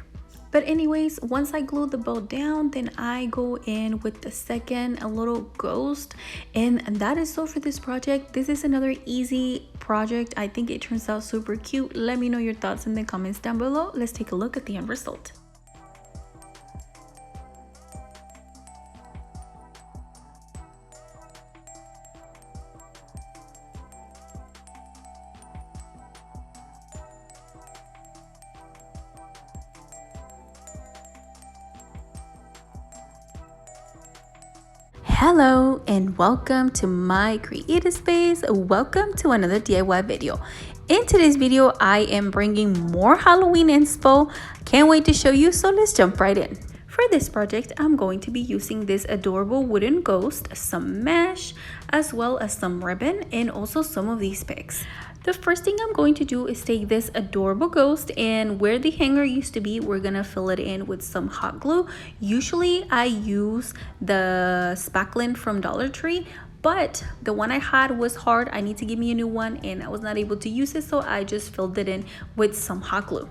But anyways, once I glue the bow down, then I go in with the second, a little ghost. And that is so for this project. This is another easy project. I think it turns out super cute. Let me know your thoughts in the comments down below. Let's take a look at the end result. Hello and welcome to my creative space. Welcome to another DIY video. In today's video, I am bringing more Halloween inspo. Can't wait to show you, so let's jump right in. For this project, I'm going to be using this adorable wooden ghost, some mesh, as well as some ribbon, and also some of these picks. The first thing I'm going to do is take this adorable ghost, and where the hanger used to be, we're gonna fill it in with some hot glue. Usually I use the spackling from Dollar Tree, but the one I had was hard. I need to give me a new one, and I was not able to use it, so I just filled it in with some hot glue.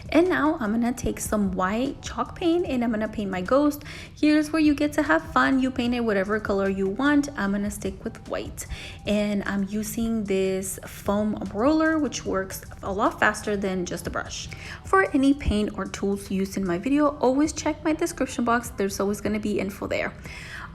And now I'm gonna take some white chalk paint and I'm gonna paint my ghost. Here's where you get to have fun. You paint it whatever color you want. I'm gonna stick with white, and I'm using this foam roller, which works a lot faster than just a brush. For any paint or tools used in my video, always check my description box. There's always gonna be info there.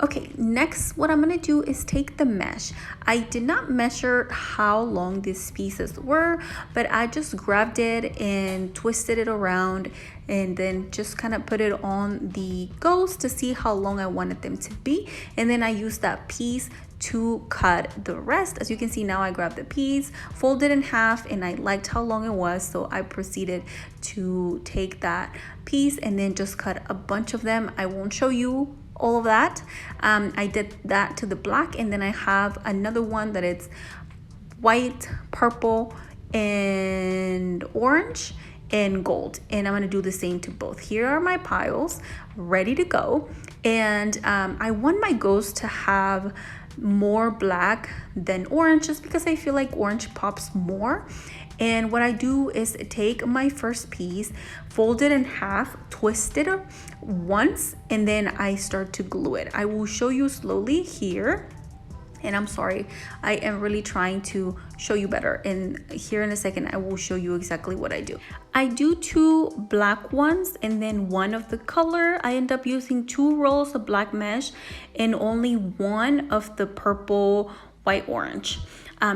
Okay, next what I'm gonna do is take the mesh. I did not measure how long these pieces were, but I just grabbed it and twisted it around and then just kind of put it on the ghost to see how long I wanted them to be. And then I used that piece to cut the rest. As you can see now, I grabbed the piece, folded in half, and I liked how long it was, so I proceeded to take that piece and then just cut a bunch of them. I won't show you all of that. I did that to the black, and then I have another one that it's white, purple, and orange and gold, and I'm gonna do the same to both. Here are my piles ready to go, and I want my ghost to have more black than orange just because I feel like orange pops more. And what I do is take my first piece, fold it in half, twist it once, and then I start to glue it. I will show you slowly here. And I'm sorry, I am really trying to show you better. And here in a second, I will show you exactly what I do. I do 2 black ones and then 1 of the color. I end up using 2 rolls of black mesh and only 1 of the purple, white, orange.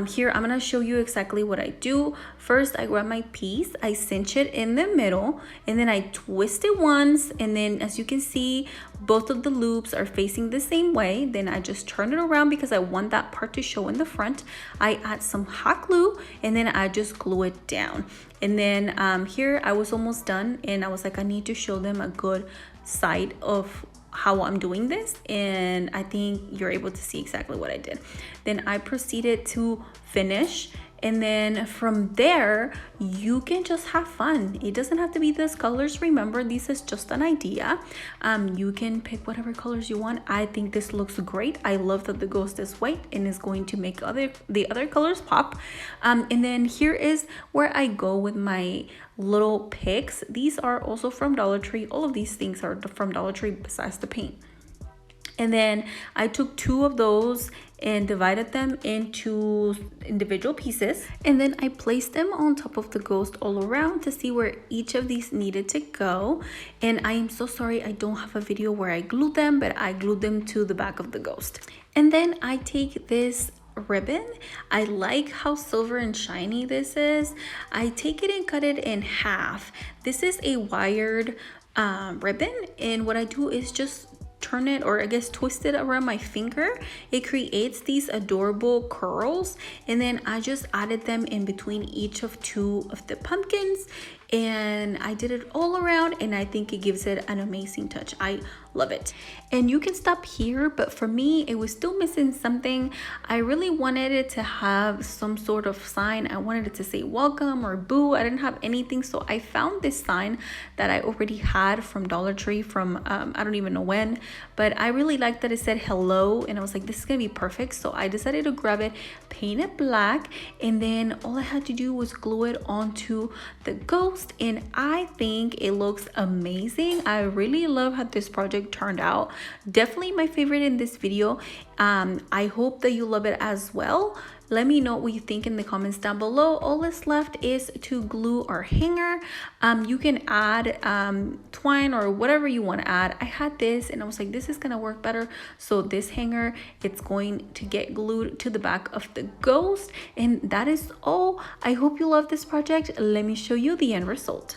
Here, I'm gonna show you exactly what I do. First, I grab my piece, I cinch it in the middle, and then I twist it once, and then as you can see, both of the loops are facing the same way. Then I just turn it around because I want that part to show in the front. I add some hot glue, and then I just glue it down. And then here, I was almost done, and I was like, I need to show them a good side of how I'm doing this, and I think you're able to see exactly what I did. Then I proceeded to finish, and then from there you can just have fun. It doesn't have to be these colors. Remember, this is just an idea. You can pick whatever colors you want. I think this looks great. I love that the ghost is white and is going to make the other colors pop. And then here is where I go with my little picks. These are also from Dollar Tree. All of these things are from Dollar Tree besides the paint. And then I took 2 of those and divided them into individual pieces. And then I placed them on top of the ghost all around to see where each of these needed to go. And I am so sorry I don't have a video where I glued them, but I glued them to the back of the ghost. And then I take this ribbon. I like how silver and shiny this is. I take it and cut it in half. This is a wired ribbon, and what I do is just turn it, or I guess twist it around my finger. It creates these adorable curls, and then I just added them in between each of 2 of the pumpkins, and I did it all around, and I think it gives it an amazing touch. I love it. And you can stop here, but for me, it was still missing something. I really wanted it to have some sort of sign. I wanted it to say welcome or boo. I didn't have anything, so I found this sign that I already had from Dollar Tree from I don't even know when, but I really liked that it said hello, and I was like, this is gonna be perfect. So I decided to grab it, paint it black, and then all I had to do was glue it onto the ghost, and I think it looks amazing. I really love how this project turned out. Definitely my favorite in this video. I hope that you love it as well. Let me know what you think in the comments down below. All that's left is to glue our hanger. You can add twine or whatever you want to add. I had this and I was like, this is gonna work better. So this hanger, it's going to get glued to the back of the ghost, and that is all. I hope you love this project. Let me show you the end result.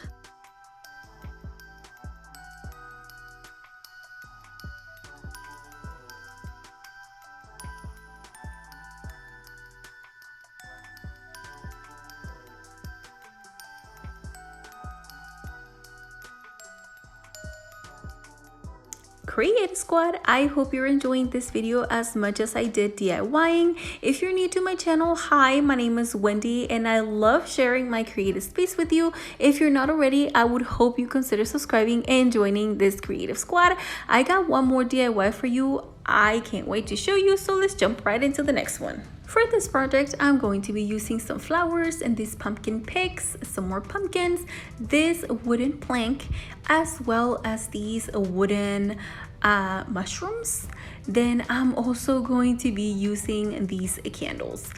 Creative Squad, I hope you're enjoying this video as much as I did DIYing. If you're new to my channel, hi, my name is Wendy and I love sharing my creative space with you. If you're not already, I would hope you consider subscribing and joining this Creative Squad. I got one more DIY for you. I can't wait to show you, so let's jump right into the next one. For this project, I'm going to be using some flowers and these pumpkin picks, some more pumpkins, this wooden plank, as well as these wooden mushrooms. Then I'm also going to be using these candles.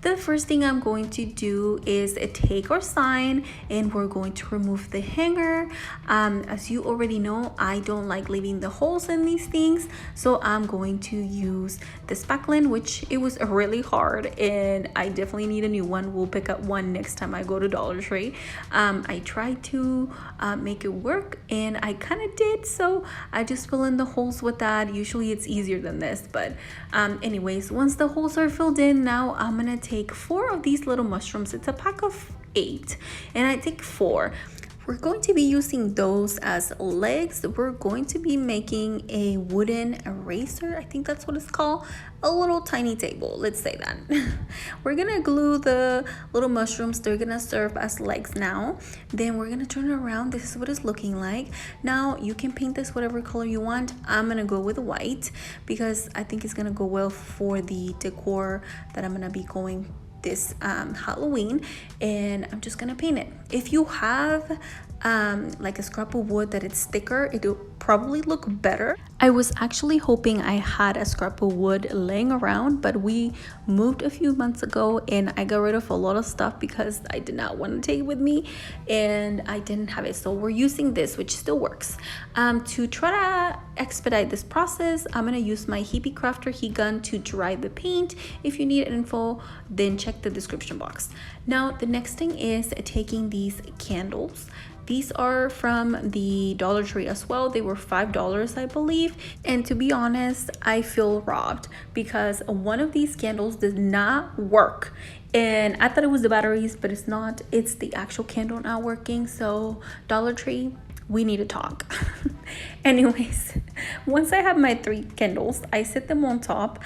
The first thing I'm going to do is take our sign and we're going to remove the hanger. As you already know, I don't like leaving the holes in these things, so I'm going to use the spackling, which it was really hard and I definitely need a new one. We'll pick up one next time I go to Dollar Tree. I tried to make it work and I kind of did, so I just fill in the holes with that. Usually it's easier than this, but anyways, once the holes are filled in, now I'm gonna take 4 of these little mushrooms. It's a pack of 8 and I take 4. We're going to be using those as legs. We're going to be making a wooden eraser. I think that's what it's called. A little tiny table. Let's say that. We're gonna glue the little mushrooms. They're gonna serve as legs now. Then we're gonna turn it around. This is what it's looking like. Now you can paint this whatever color you want. I'm gonna go with white because I think it's gonna go well for the decor that I'm gonna be going this Halloween, and I'm just gonna paint it. If you have like a scrap of wood that it's thicker, it'll probably look better. I was actually hoping I had a scrap of wood laying around, but we moved a few months ago and I got rid of a lot of stuff because I did not want to take it with me and I didn't have it, so we're using this, which still works. To try to expedite this process, I'm gonna use my Hippie Crafter heat gun to dry the paint. If you need info, then check the description box. Now the next thing is taking these candles. These are from the Dollar Tree as well. They were $5, I believe. And to be honest, I feel robbed because one of these candles did not work. And I thought it was the batteries, but it's not. It's the actual candle not working. So Dollar Tree, we need to talk. Anyways, once I have my 3 candles, I set them on top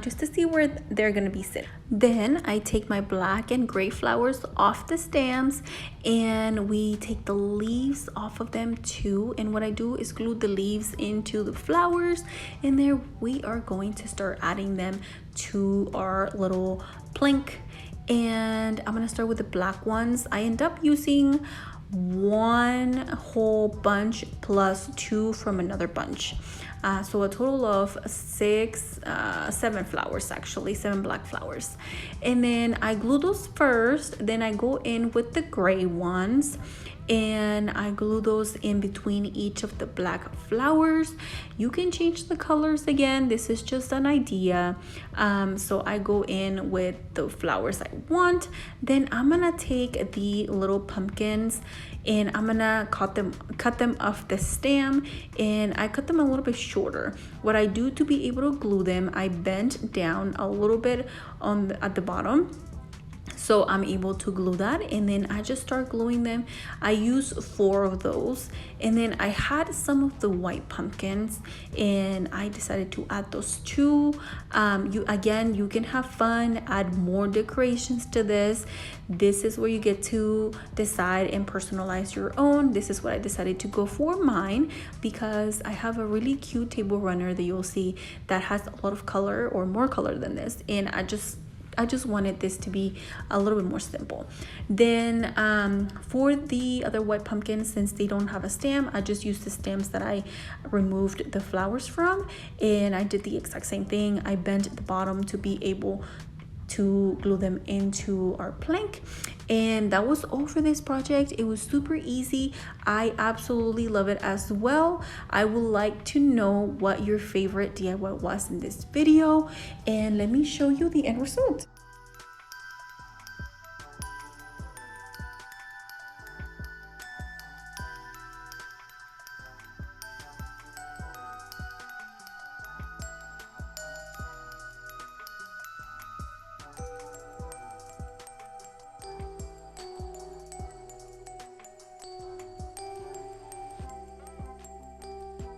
just to see where they're gonna be sitting. Then I take my black and gray flowers off the stems and we take the leaves off of them too. And what I do is glue the leaves into the flowers, and there we are going to start adding them to our little plank. And I'm gonna start with the black ones. I end up using 1 whole bunch plus 2 from another bunch, so a total of 7 flowers, actually 7 black flowers. And then I glue those first, then I go in with the gray ones and I glue those in between each of the black flowers. You can change the colors again, this is just an idea. So I go in with the flowers I want. Then I'm gonna take the little pumpkins and I'm gonna cut them off the stem, and I cut them a little bit shorter. What I do to be able to glue them, I bend down a little bit at the bottom, so I'm able to glue that, and then I just start gluing them. I use 4 of those, and then I had some of the white pumpkins and I decided to add those too. You can have fun, add more decorations to this. This is where you get to decide and personalize your own. This is what I decided to go for mine because I have a really cute table runner that you'll see that has a lot of color, or more color than this, and I just wanted this to be a little bit more simple. Then for the other white pumpkins, since they don't have a stem, I just used the stems that I removed the flowers from, and I did the exact same thing. I bent the bottom to be able to glue them into our plank, and that was all for this project. It was super easy. I absolutely love it as well. I would like to know what your favorite DIY was in this video, and let me show you the end result.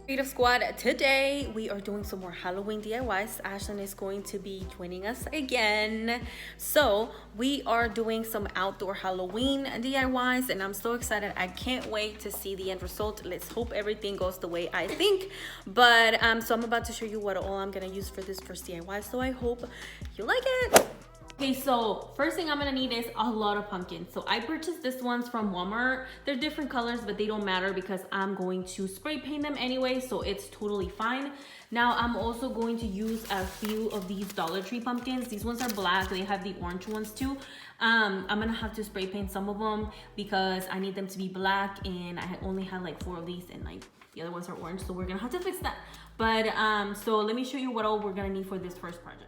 Creative Squad, today we are doing some more Halloween DIYs. Ashlyn is going to be joining us again. So we are doing some outdoor Halloween DIYs and I'm so excited. I can't wait to see the end result. Let's hope everything goes the way I think. But so I'm about to show you what all I'm gonna use for this first DIY, so I hope you like it. Okay, so first thing I'm gonna need is a lot of pumpkins. So I purchased this ones from Walmart. They're different colors, but they don't matter because I'm going to spray paint them anyway, so it's totally fine. Now I'm also going to use a few of these Dollar Tree pumpkins. These ones are black. They have the orange ones too. I'm gonna have to spray paint some of them because I need them to be black, and I only have like 4 of these, and like the other ones are orange, so we're gonna have to fix that. But so let me show you what all we're gonna need for this first project.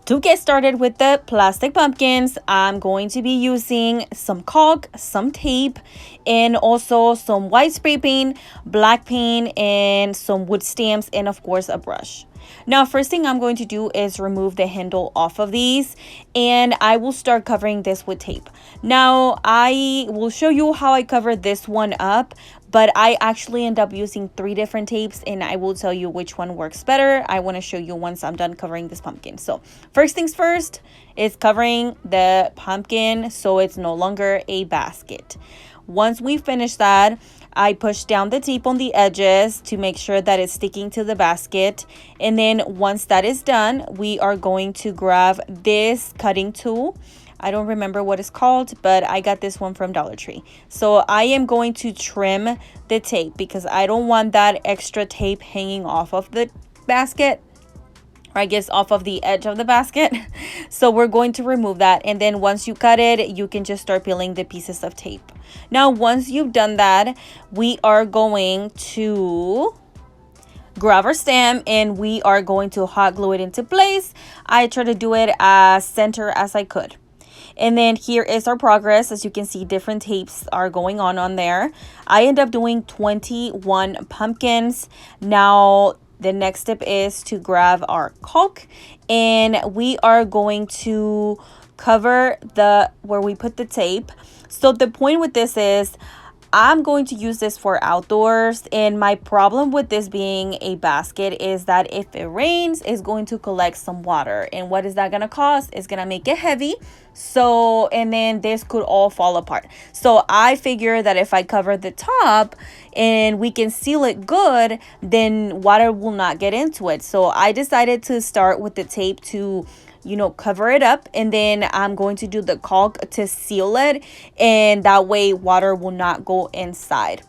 To get started with the plastic pumpkins, I'm going to be using some caulk, some tape, and also some white spray paint, black paint, and some wood stamps, and of course a brush. Now, first thing I'm going to do is remove the handle off of these, and I will start covering this with tape. Now, I will show you how I cover this one up, but I actually end up using 3 different tapes, and I will tell you which one works better. I want to show you once I'm done covering this pumpkin. So first things first is covering the pumpkin so it's no longer a basket. Once we finish that, I push down the tape on the edges to make sure that it's sticking to the basket. And then once that is done, we are going to grab this cutting tool. I don't remember what it's called, but I got this one from Dollar Tree. So I am going to trim the tape because I don't want that extra tape hanging off of the basket, or I guess off of the edge of the basket. So we're going to remove that, and then once you cut it, you can just start peeling the pieces of tape. Now once you've done that, we are going to grab our stem and we are going to hot glue it into place. I try to do it as center as I could. And then here is our progress. As you can see, different tapes are going on there. I end up doing 21 pumpkins. Now the next step is to grab our caulk, and we are going to cover where we put the tape. So the point with this is I'm going to use this for outdoors, and my problem with this being a basket is that if it rains, it's going to collect some water, and what is that going to cause? It's going to make it heavy. So, and then this could all fall apart. So I figure that if I cover the top and we can seal it good, then water will not get into it. So I decided to start with the tape to cover it up, and then I'm going to do the caulk to seal it, and that way water will not go inside.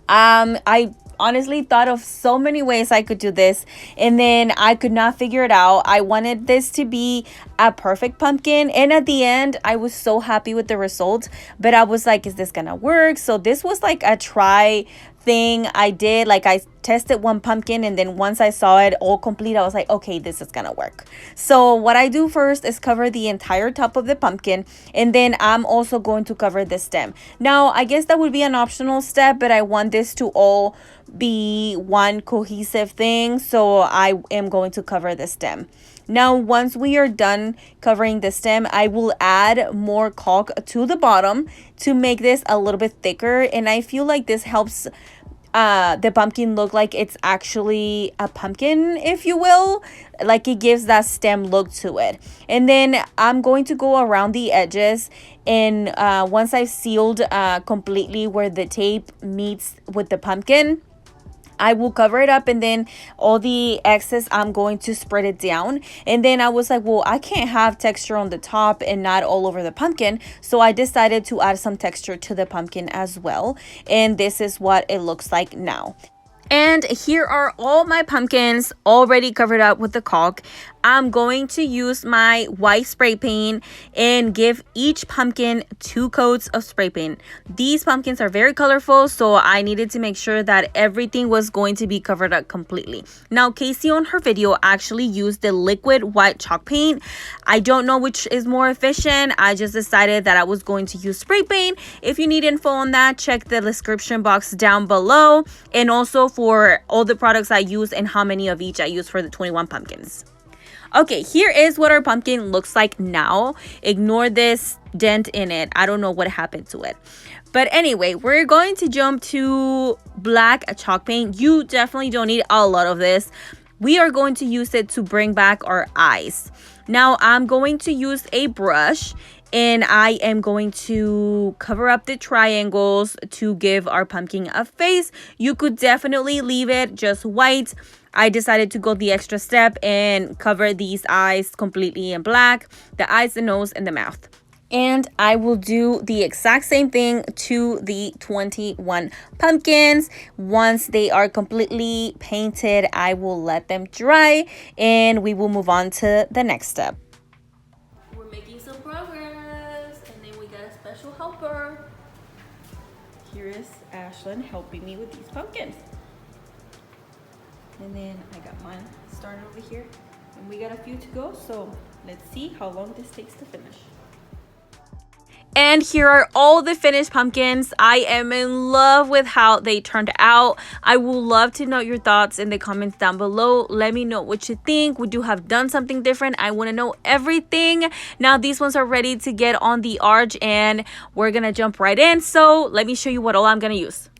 I honestly thought of so many ways I could do this, and then I could not figure it out. I wanted this to be a perfect pumpkin, and at the end I was so happy with the result, but I was like, is this gonna work? So this was like a try thing I did. Like, I tested one pumpkin, and then once I saw it all complete, I was like, okay, this is gonna work. So what I do first is cover the entire top of the pumpkin, and then I'm also going to cover the stem. Now I guess that would be an optional step, but I want this to all be one cohesive thing, so I am going to cover the stem. Now once we are done covering the stem, I will add more caulk to the bottom to make this a little bit thicker, and I feel like this helps the pumpkin look like it's actually a pumpkin, if you will. Like, it gives that stem look to it. And then I'm going to go around the edges, and once I've sealed completely where the tape meets with the pumpkin, I will cover it up, and then all the excess I'm going to spread it down. And then I was like, well, I can't have texture on the top and not all over the pumpkin, so I decided to add some texture to the pumpkin as well, and this is what it looks like now. And here are all my pumpkins already covered up with the caulk. I'm going to use my white spray paint and give each pumpkin 2 coats of spray paint. These pumpkins are very colorful, so I needed to make sure that everything was going to be covered up completely. Now, Casey on her video actually used the liquid white chalk paint. I don't know which is more efficient. I just decided that I was going to use spray paint. If you need info on that, check the description box down below, and also for all the products I use and how many of each I use for the 21 pumpkins. Okay, here is what our pumpkin looks like now. Ignore this dent in it. I don't know what happened to it. But anyway, we're going to jump to black chalk paint. You definitely don't need a lot of this. We are going to use it to bring back our eyes. Now, I'm going to use a brush, and I am going to cover up the triangles to give our pumpkin a face. You could definitely leave it just white. I decided to go the extra step and cover these eyes completely in black, the eyes, the nose, and the mouth. And I will do the exact same thing to the 21 pumpkins. Once they are completely painted, I will let them dry and we will move on to the next step. We're making some progress, and then we got a special helper. Here is Ashlyn helping me with these pumpkins. And then I got mine started over here, and we got a few to go, so let's see how long this takes to finish. And here are all the finished pumpkins. I am in love with how they turned out. I would love to know your thoughts in the comments down below. Let me know what you think. Would you have done something different? I want to know everything. Now these ones are ready to get on the arch and we're gonna jump right in. So let me show you what all I'm gonna use.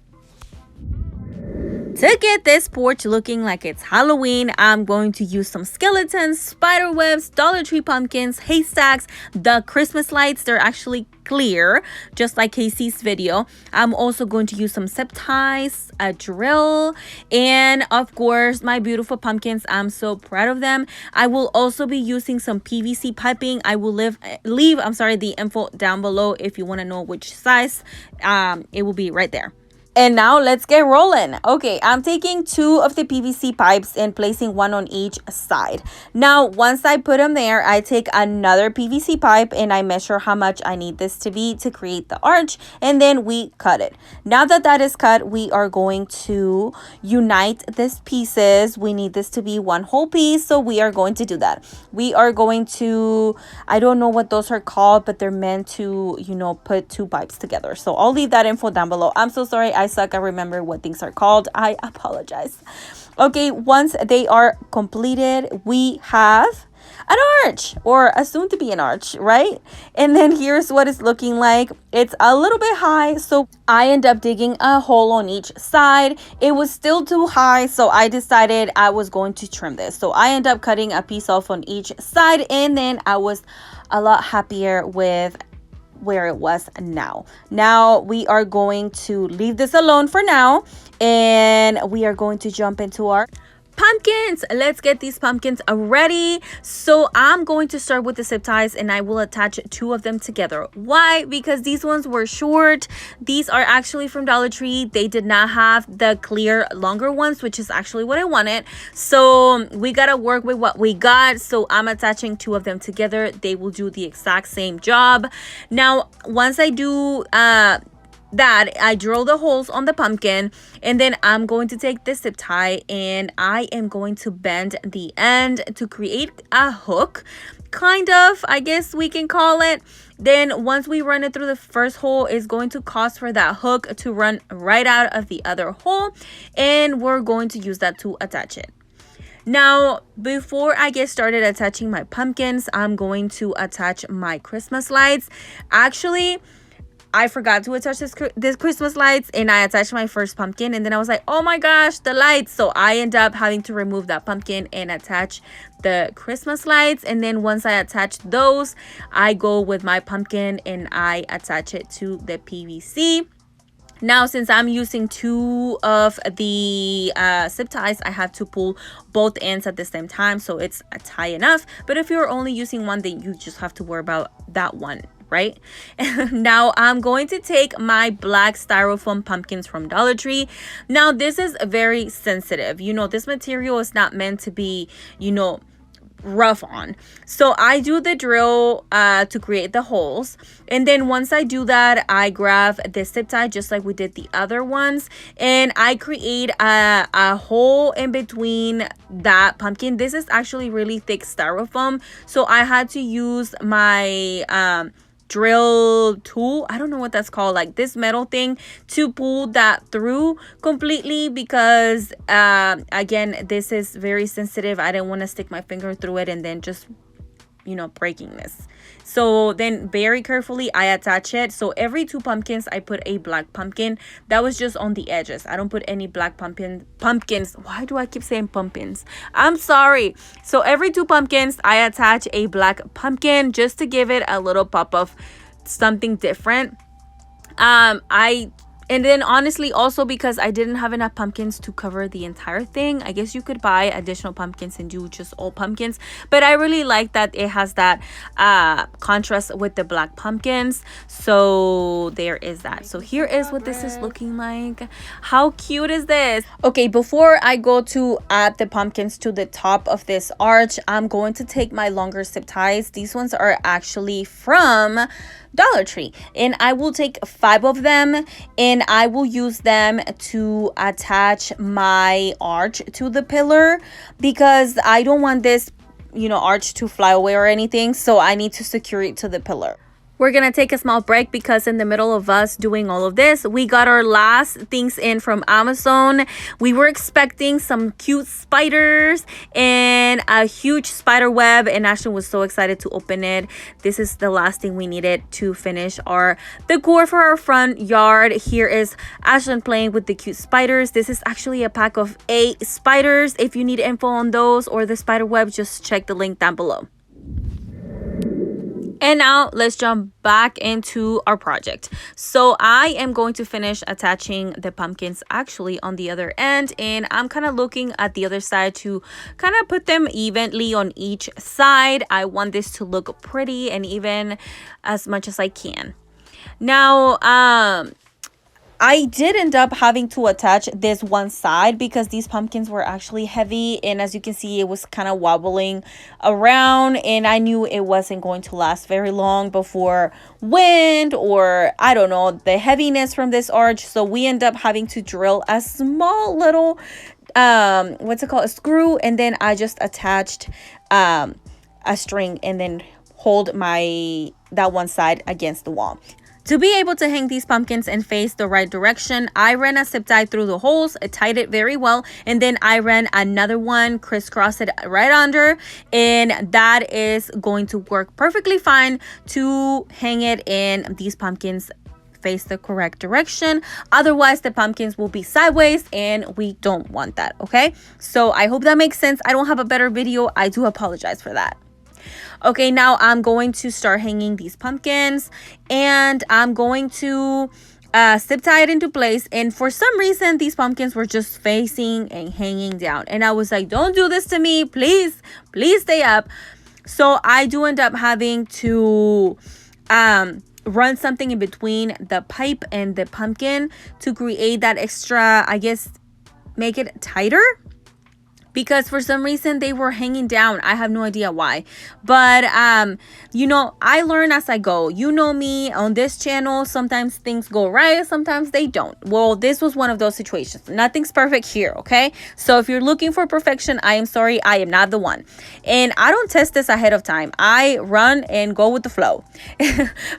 To get this porch looking like it's Halloween, I'm going to use some skeletons, spider webs, Dollar Tree pumpkins, haystacks, the Christmas lights. They're actually clear, just like Casey's video. I'm also going to use some zip ties, a drill, and of course my beautiful pumpkins. I'm so proud of them. I will also be using some PVC piping. I will leave the info down below if you want to know which size. It will be right there. And now let's get rolling. Okay, I'm taking 2 of the PVC pipes and placing 1 on each side. Now, once I put them there, I take another PVC pipe and I measure how much I need this to be to create the arch, and then we cut it. Now that that is cut, we are going to unite these pieces. We need this to be one whole piece, so we are going to do that. We are going to, I don't know what those are called, but they're meant to, put 2 pipes together. So I'll leave that info down below. I'm so sorry, I suck. I remember what things are called. I apologize. Okay, once they are completed, we have an arch, or a soon to be an arch, right? And then here's what it's looking like. It's a little bit high, so I end up digging a hole on each side. It was still too high, so I decided I was going to trim this. So I end up cutting a piece off on each side, and then I was a lot happier with where it was now. Now we are going to leave this alone for now, and we are going to jump into our pumpkins. Let's get these pumpkins ready. So I'm going to start with the zip ties, and I will attach 2 of them together. Why? Because these ones were short. These are actually from Dollar Tree. They did not have the clear longer ones, which is actually what I wanted. So we gotta work with what we got. So I'm attaching 2 of them together. They will do the exact same job. Now once I do that, I drill the holes on the pumpkin, and then I'm going to take this zip tie and I am going to bend the end to create a hook, kind of, I guess we can call it. Then once we run it through the first hole, it's going to cause for that hook to run right out of the other hole, and we're going to use that to attach it. Now, before I get started attaching my pumpkins, I'm going to attach my Christmas lights. Actually, I forgot to attach this Christmas lights, and I attached my first pumpkin, and then I was like, oh my gosh, the lights. So I end up having to remove that pumpkin and attach the Christmas lights. And then once I attach those, I go with my pumpkin and I attach it to the PVC. Now, since I'm using 2 of the zip ties, I have to pull both ends at the same time, so it's a tie enough. But if you're only using one, then you just have to worry about that one, right? Now I'm going to take my black styrofoam pumpkins from Dollar Tree. Now this is very sensitive. This material is not meant to be, rough on. So I do the drill to create the holes, and then once I do that, I grab the zip tie just like we did the other ones, and I create a hole in between that pumpkin. This is actually really thick styrofoam, so I had to use my drill tool, I don't know what that's called, like this metal thing, to pull that through completely, because again, this is very sensitive. I didn't want to stick my finger through it and then just breaking this. So then very carefully I attach it. So every 2 pumpkins I put a black pumpkin. That was just on the edges. I don't put any black pumpkins. Why do I keep saying pumpkins? I'm sorry. So every 2 pumpkins I attach a black pumpkin just to give it a little pop of something different. I And then honestly, also because I didn't have enough pumpkins to cover the entire thing, I guess you could buy additional pumpkins and do just all pumpkins. But I really like that it has that contrast with the black pumpkins. So there is that. So here is what this is looking like. How cute is this? Okay, before I go to add the pumpkins to the top of this arch, I'm going to take my longer zip ties. These ones are actually from Dollar Tree, and I will take 5 of them, and I will use them to attach my arch to the pillar, because I don't want this, arch to fly away or anything, so I need to secure it to the pillar. We're gonna take a small break because in the middle of us doing all of this, we got our last things in from Amazon. We were expecting some cute spiders and a huge spider web, and Ashton was so excited to open it. This is the last thing we needed to finish our decor for our front yard. Here is Ashton playing with the cute spiders. This is actually a pack of 8 spiders. If you need info on those or the spider web, just check the link down below. And now let's jump back into our project. So I am going to finish attaching the pumpkins actually on the other end, and I'm kind of looking at the other side to kind of put them evenly on each side. I want this to look pretty and even as much as I can. Now, I did end up having to attach this one side because these pumpkins were actually heavy, and as you can see, it was kind of wobbling around, and I knew it wasn't going to last very long before wind or I don't know, the heaviness from this arch. So we end up having to drill a small little a screw, and then I just attached a string and then hold that one side against the wall. To be able to hang these pumpkins and face the right direction, I ran a zip tie through the holes, tied it very well, and then I ran another one, crisscrossed it right under, and that is going to work perfectly fine to hang it in these pumpkins face the correct direction. Otherwise, the pumpkins will be sideways, and we don't want that, okay? So I hope that makes sense. I don't have a better video. I do apologize for that. Okay, now I'm going to start hanging these pumpkins, and I'm going to zip tie it into place. And for some reason, these pumpkins were just facing and hanging down, and I was like, don't do this to me, please stay up. So I do end up having to run something in between the pipe and the pumpkin to create that extra, I guess, make it tighter, because for some reason they were hanging down. I have no idea why. But, I learn as I go. You know me on this channel. Sometimes things go right. Sometimes they don't. Well, this was one of those situations. Nothing's perfect here, okay? So if you're looking for perfection, I am sorry. I am not the one. And I don't test this ahead of time. I run and go with the flow.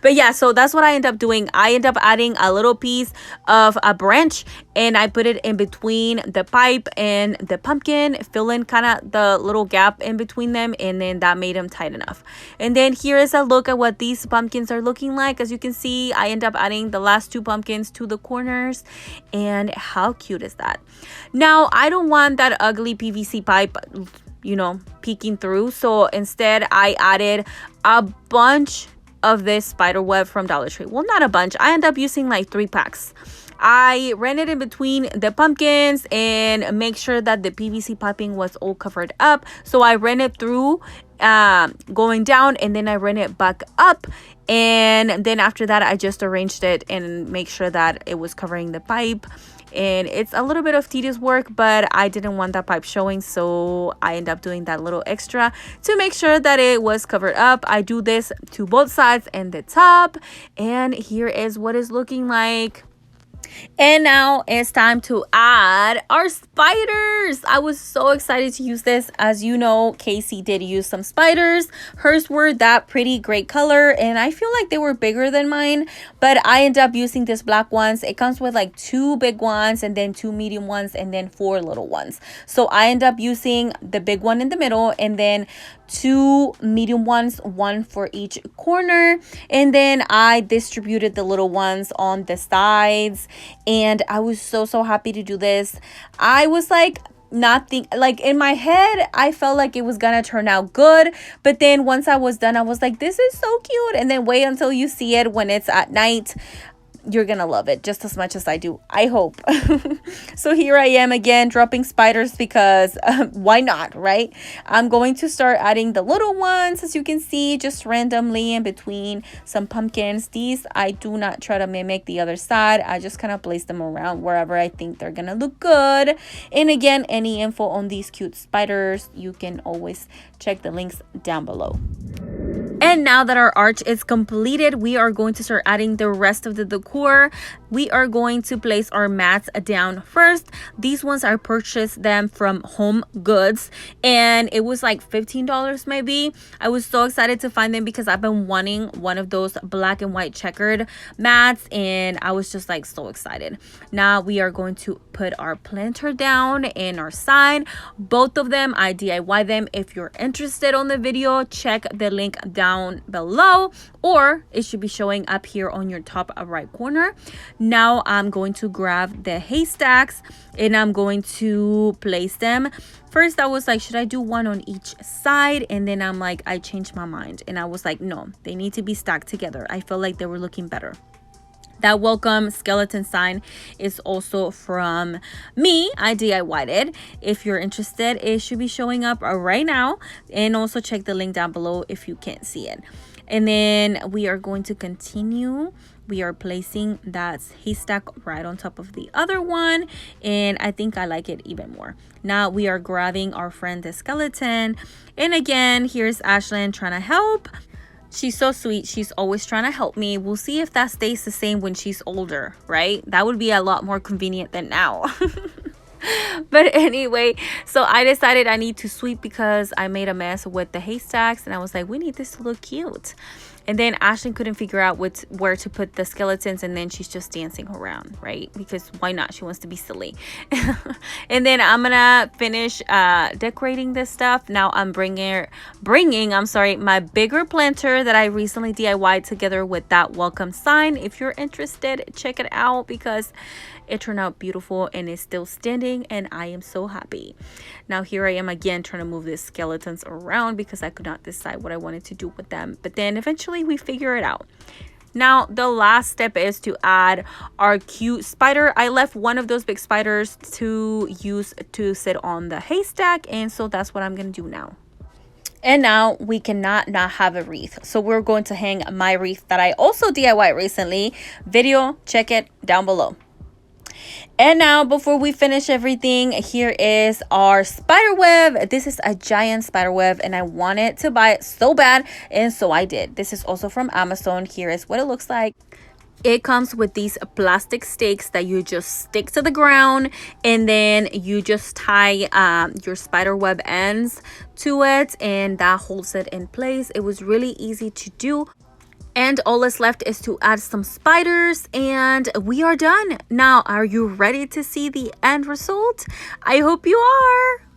But yeah, so that's what I end up doing. I end up adding a little piece of a branch, and I put it in between the pipe and the pumpkin, fill in kind of the little gap in between them, and then that made them tight enough. And then here is a look at what these pumpkins are looking like. As you can see, I end up adding the last 2 pumpkins to the corners, and how cute is that? Now, I don't want that ugly PVC pipe, peeking through, so instead I added a bunch of this spider web from Dollar Tree. Well, not a bunch. I end up using like 3 packs. I ran it in between the pumpkins and make sure that the PVC piping was all covered up. So I ran it through going down, and then I ran it back up, and then after that I just arranged it and make sure that it was covering the pipe. And it's a little bit of tedious work, but I didn't want that pipe showing, so I end up doing that little extra to make sure that it was covered up. I do this to both sides and the top, and here is what it's looking like. And now it's time to add our spiders. I was so excited to use this. As you know, Casey did use some spiders. Hers were that pretty great color, and I feel like they were bigger than mine, but I ended up using this black ones. It comes with like 2 big ones and then 2 medium ones and then 4 little ones. So I end up using the big one in the middle and then 2 medium ones, 1 for each corner, and then I distributed the little ones on the sides, and I was so happy to do this. I was like in my head I felt like it was gonna turn out good, but then once I was done I was like, this is so cute. And then wait until you see it when it's at night. you're gonna love it just as much as I do, I hope. So here I am again dropping spiders because why not, right? I'm going to start adding the little ones, as you can see, just randomly in between some pumpkins. These I do not try to mimic the other side. I just kind of place them around wherever I think they're gonna look good. And again, any info on these cute spiders, you can always check the links down below. And now that our arch is completed, we are going to start adding the rest of the decor. We are going to place our mats down first. These ones I purchased them from Home Goods and it was like $15 maybe. I was so excited to find them because I've been wanting one of those black and white checkered mats and I was just like so excited. Now we are going to put our planter down and our sign. Both of them I DIY them. If you're interested on the video, check the link down below, or it should be showing up here on your top right corner. Now I'm going to grab the haystacks and I'm going to place them. First I was like, should I do one on each side? And then I'm like, I changed my mind and I was like, no, they need to be stacked together. I feel like they were looking better. That welcome skeleton sign is also from me. I DIY'd it. If you're interested, it should be showing up right now. And also check the link down below if you can't see it. And then we are going to continue. We are placing that haystack right on top of the other one. And I think I like it even more. Now we are grabbing our friend the skeleton. And again, here's Ashlyn trying to help. She's so sweet. She's always trying to help me. We'll see if that stays the same when she's older, right? That would be a lot more convenient than now. But anyway, so I decided I need to sweep because I made a mess with the haystacks and I was like, we need this to look cute. And then Ashlyn couldn't figure out where to put the skeletons, and then she's just dancing around, right? Because why not? She wants to be silly. And then I'm gonna finish decorating this stuff. Now I'm bringing my bigger planter that I recently DIY'd together with that welcome sign. If you're interested, check it out because it turned out beautiful and is still standing and I am so happy. Now here I am again trying to move these skeletons around because I could not decide what I wanted to do with them. But then eventually we figure it out. Now the last step is to add our cute spider. I left one of those big spiders to use to sit on the haystack, and so that's what I'm gonna do now. And now we cannot not have a wreath, so we're going to hang my wreath that I also DIY recently. Video, check it down below. And now before we finish everything, here is our spider web. This is a giant spider web and I wanted to buy it so bad, and so I did. This is also from Amazon. Here is what it looks like. It comes with these plastic stakes that you just stick to the ground, and then you just tie your spider web ends to it, and that holds it in place. It was really easy to do. And all that's left is to add some spiders and we are done. Now, are you ready to see the end result? I hope you are.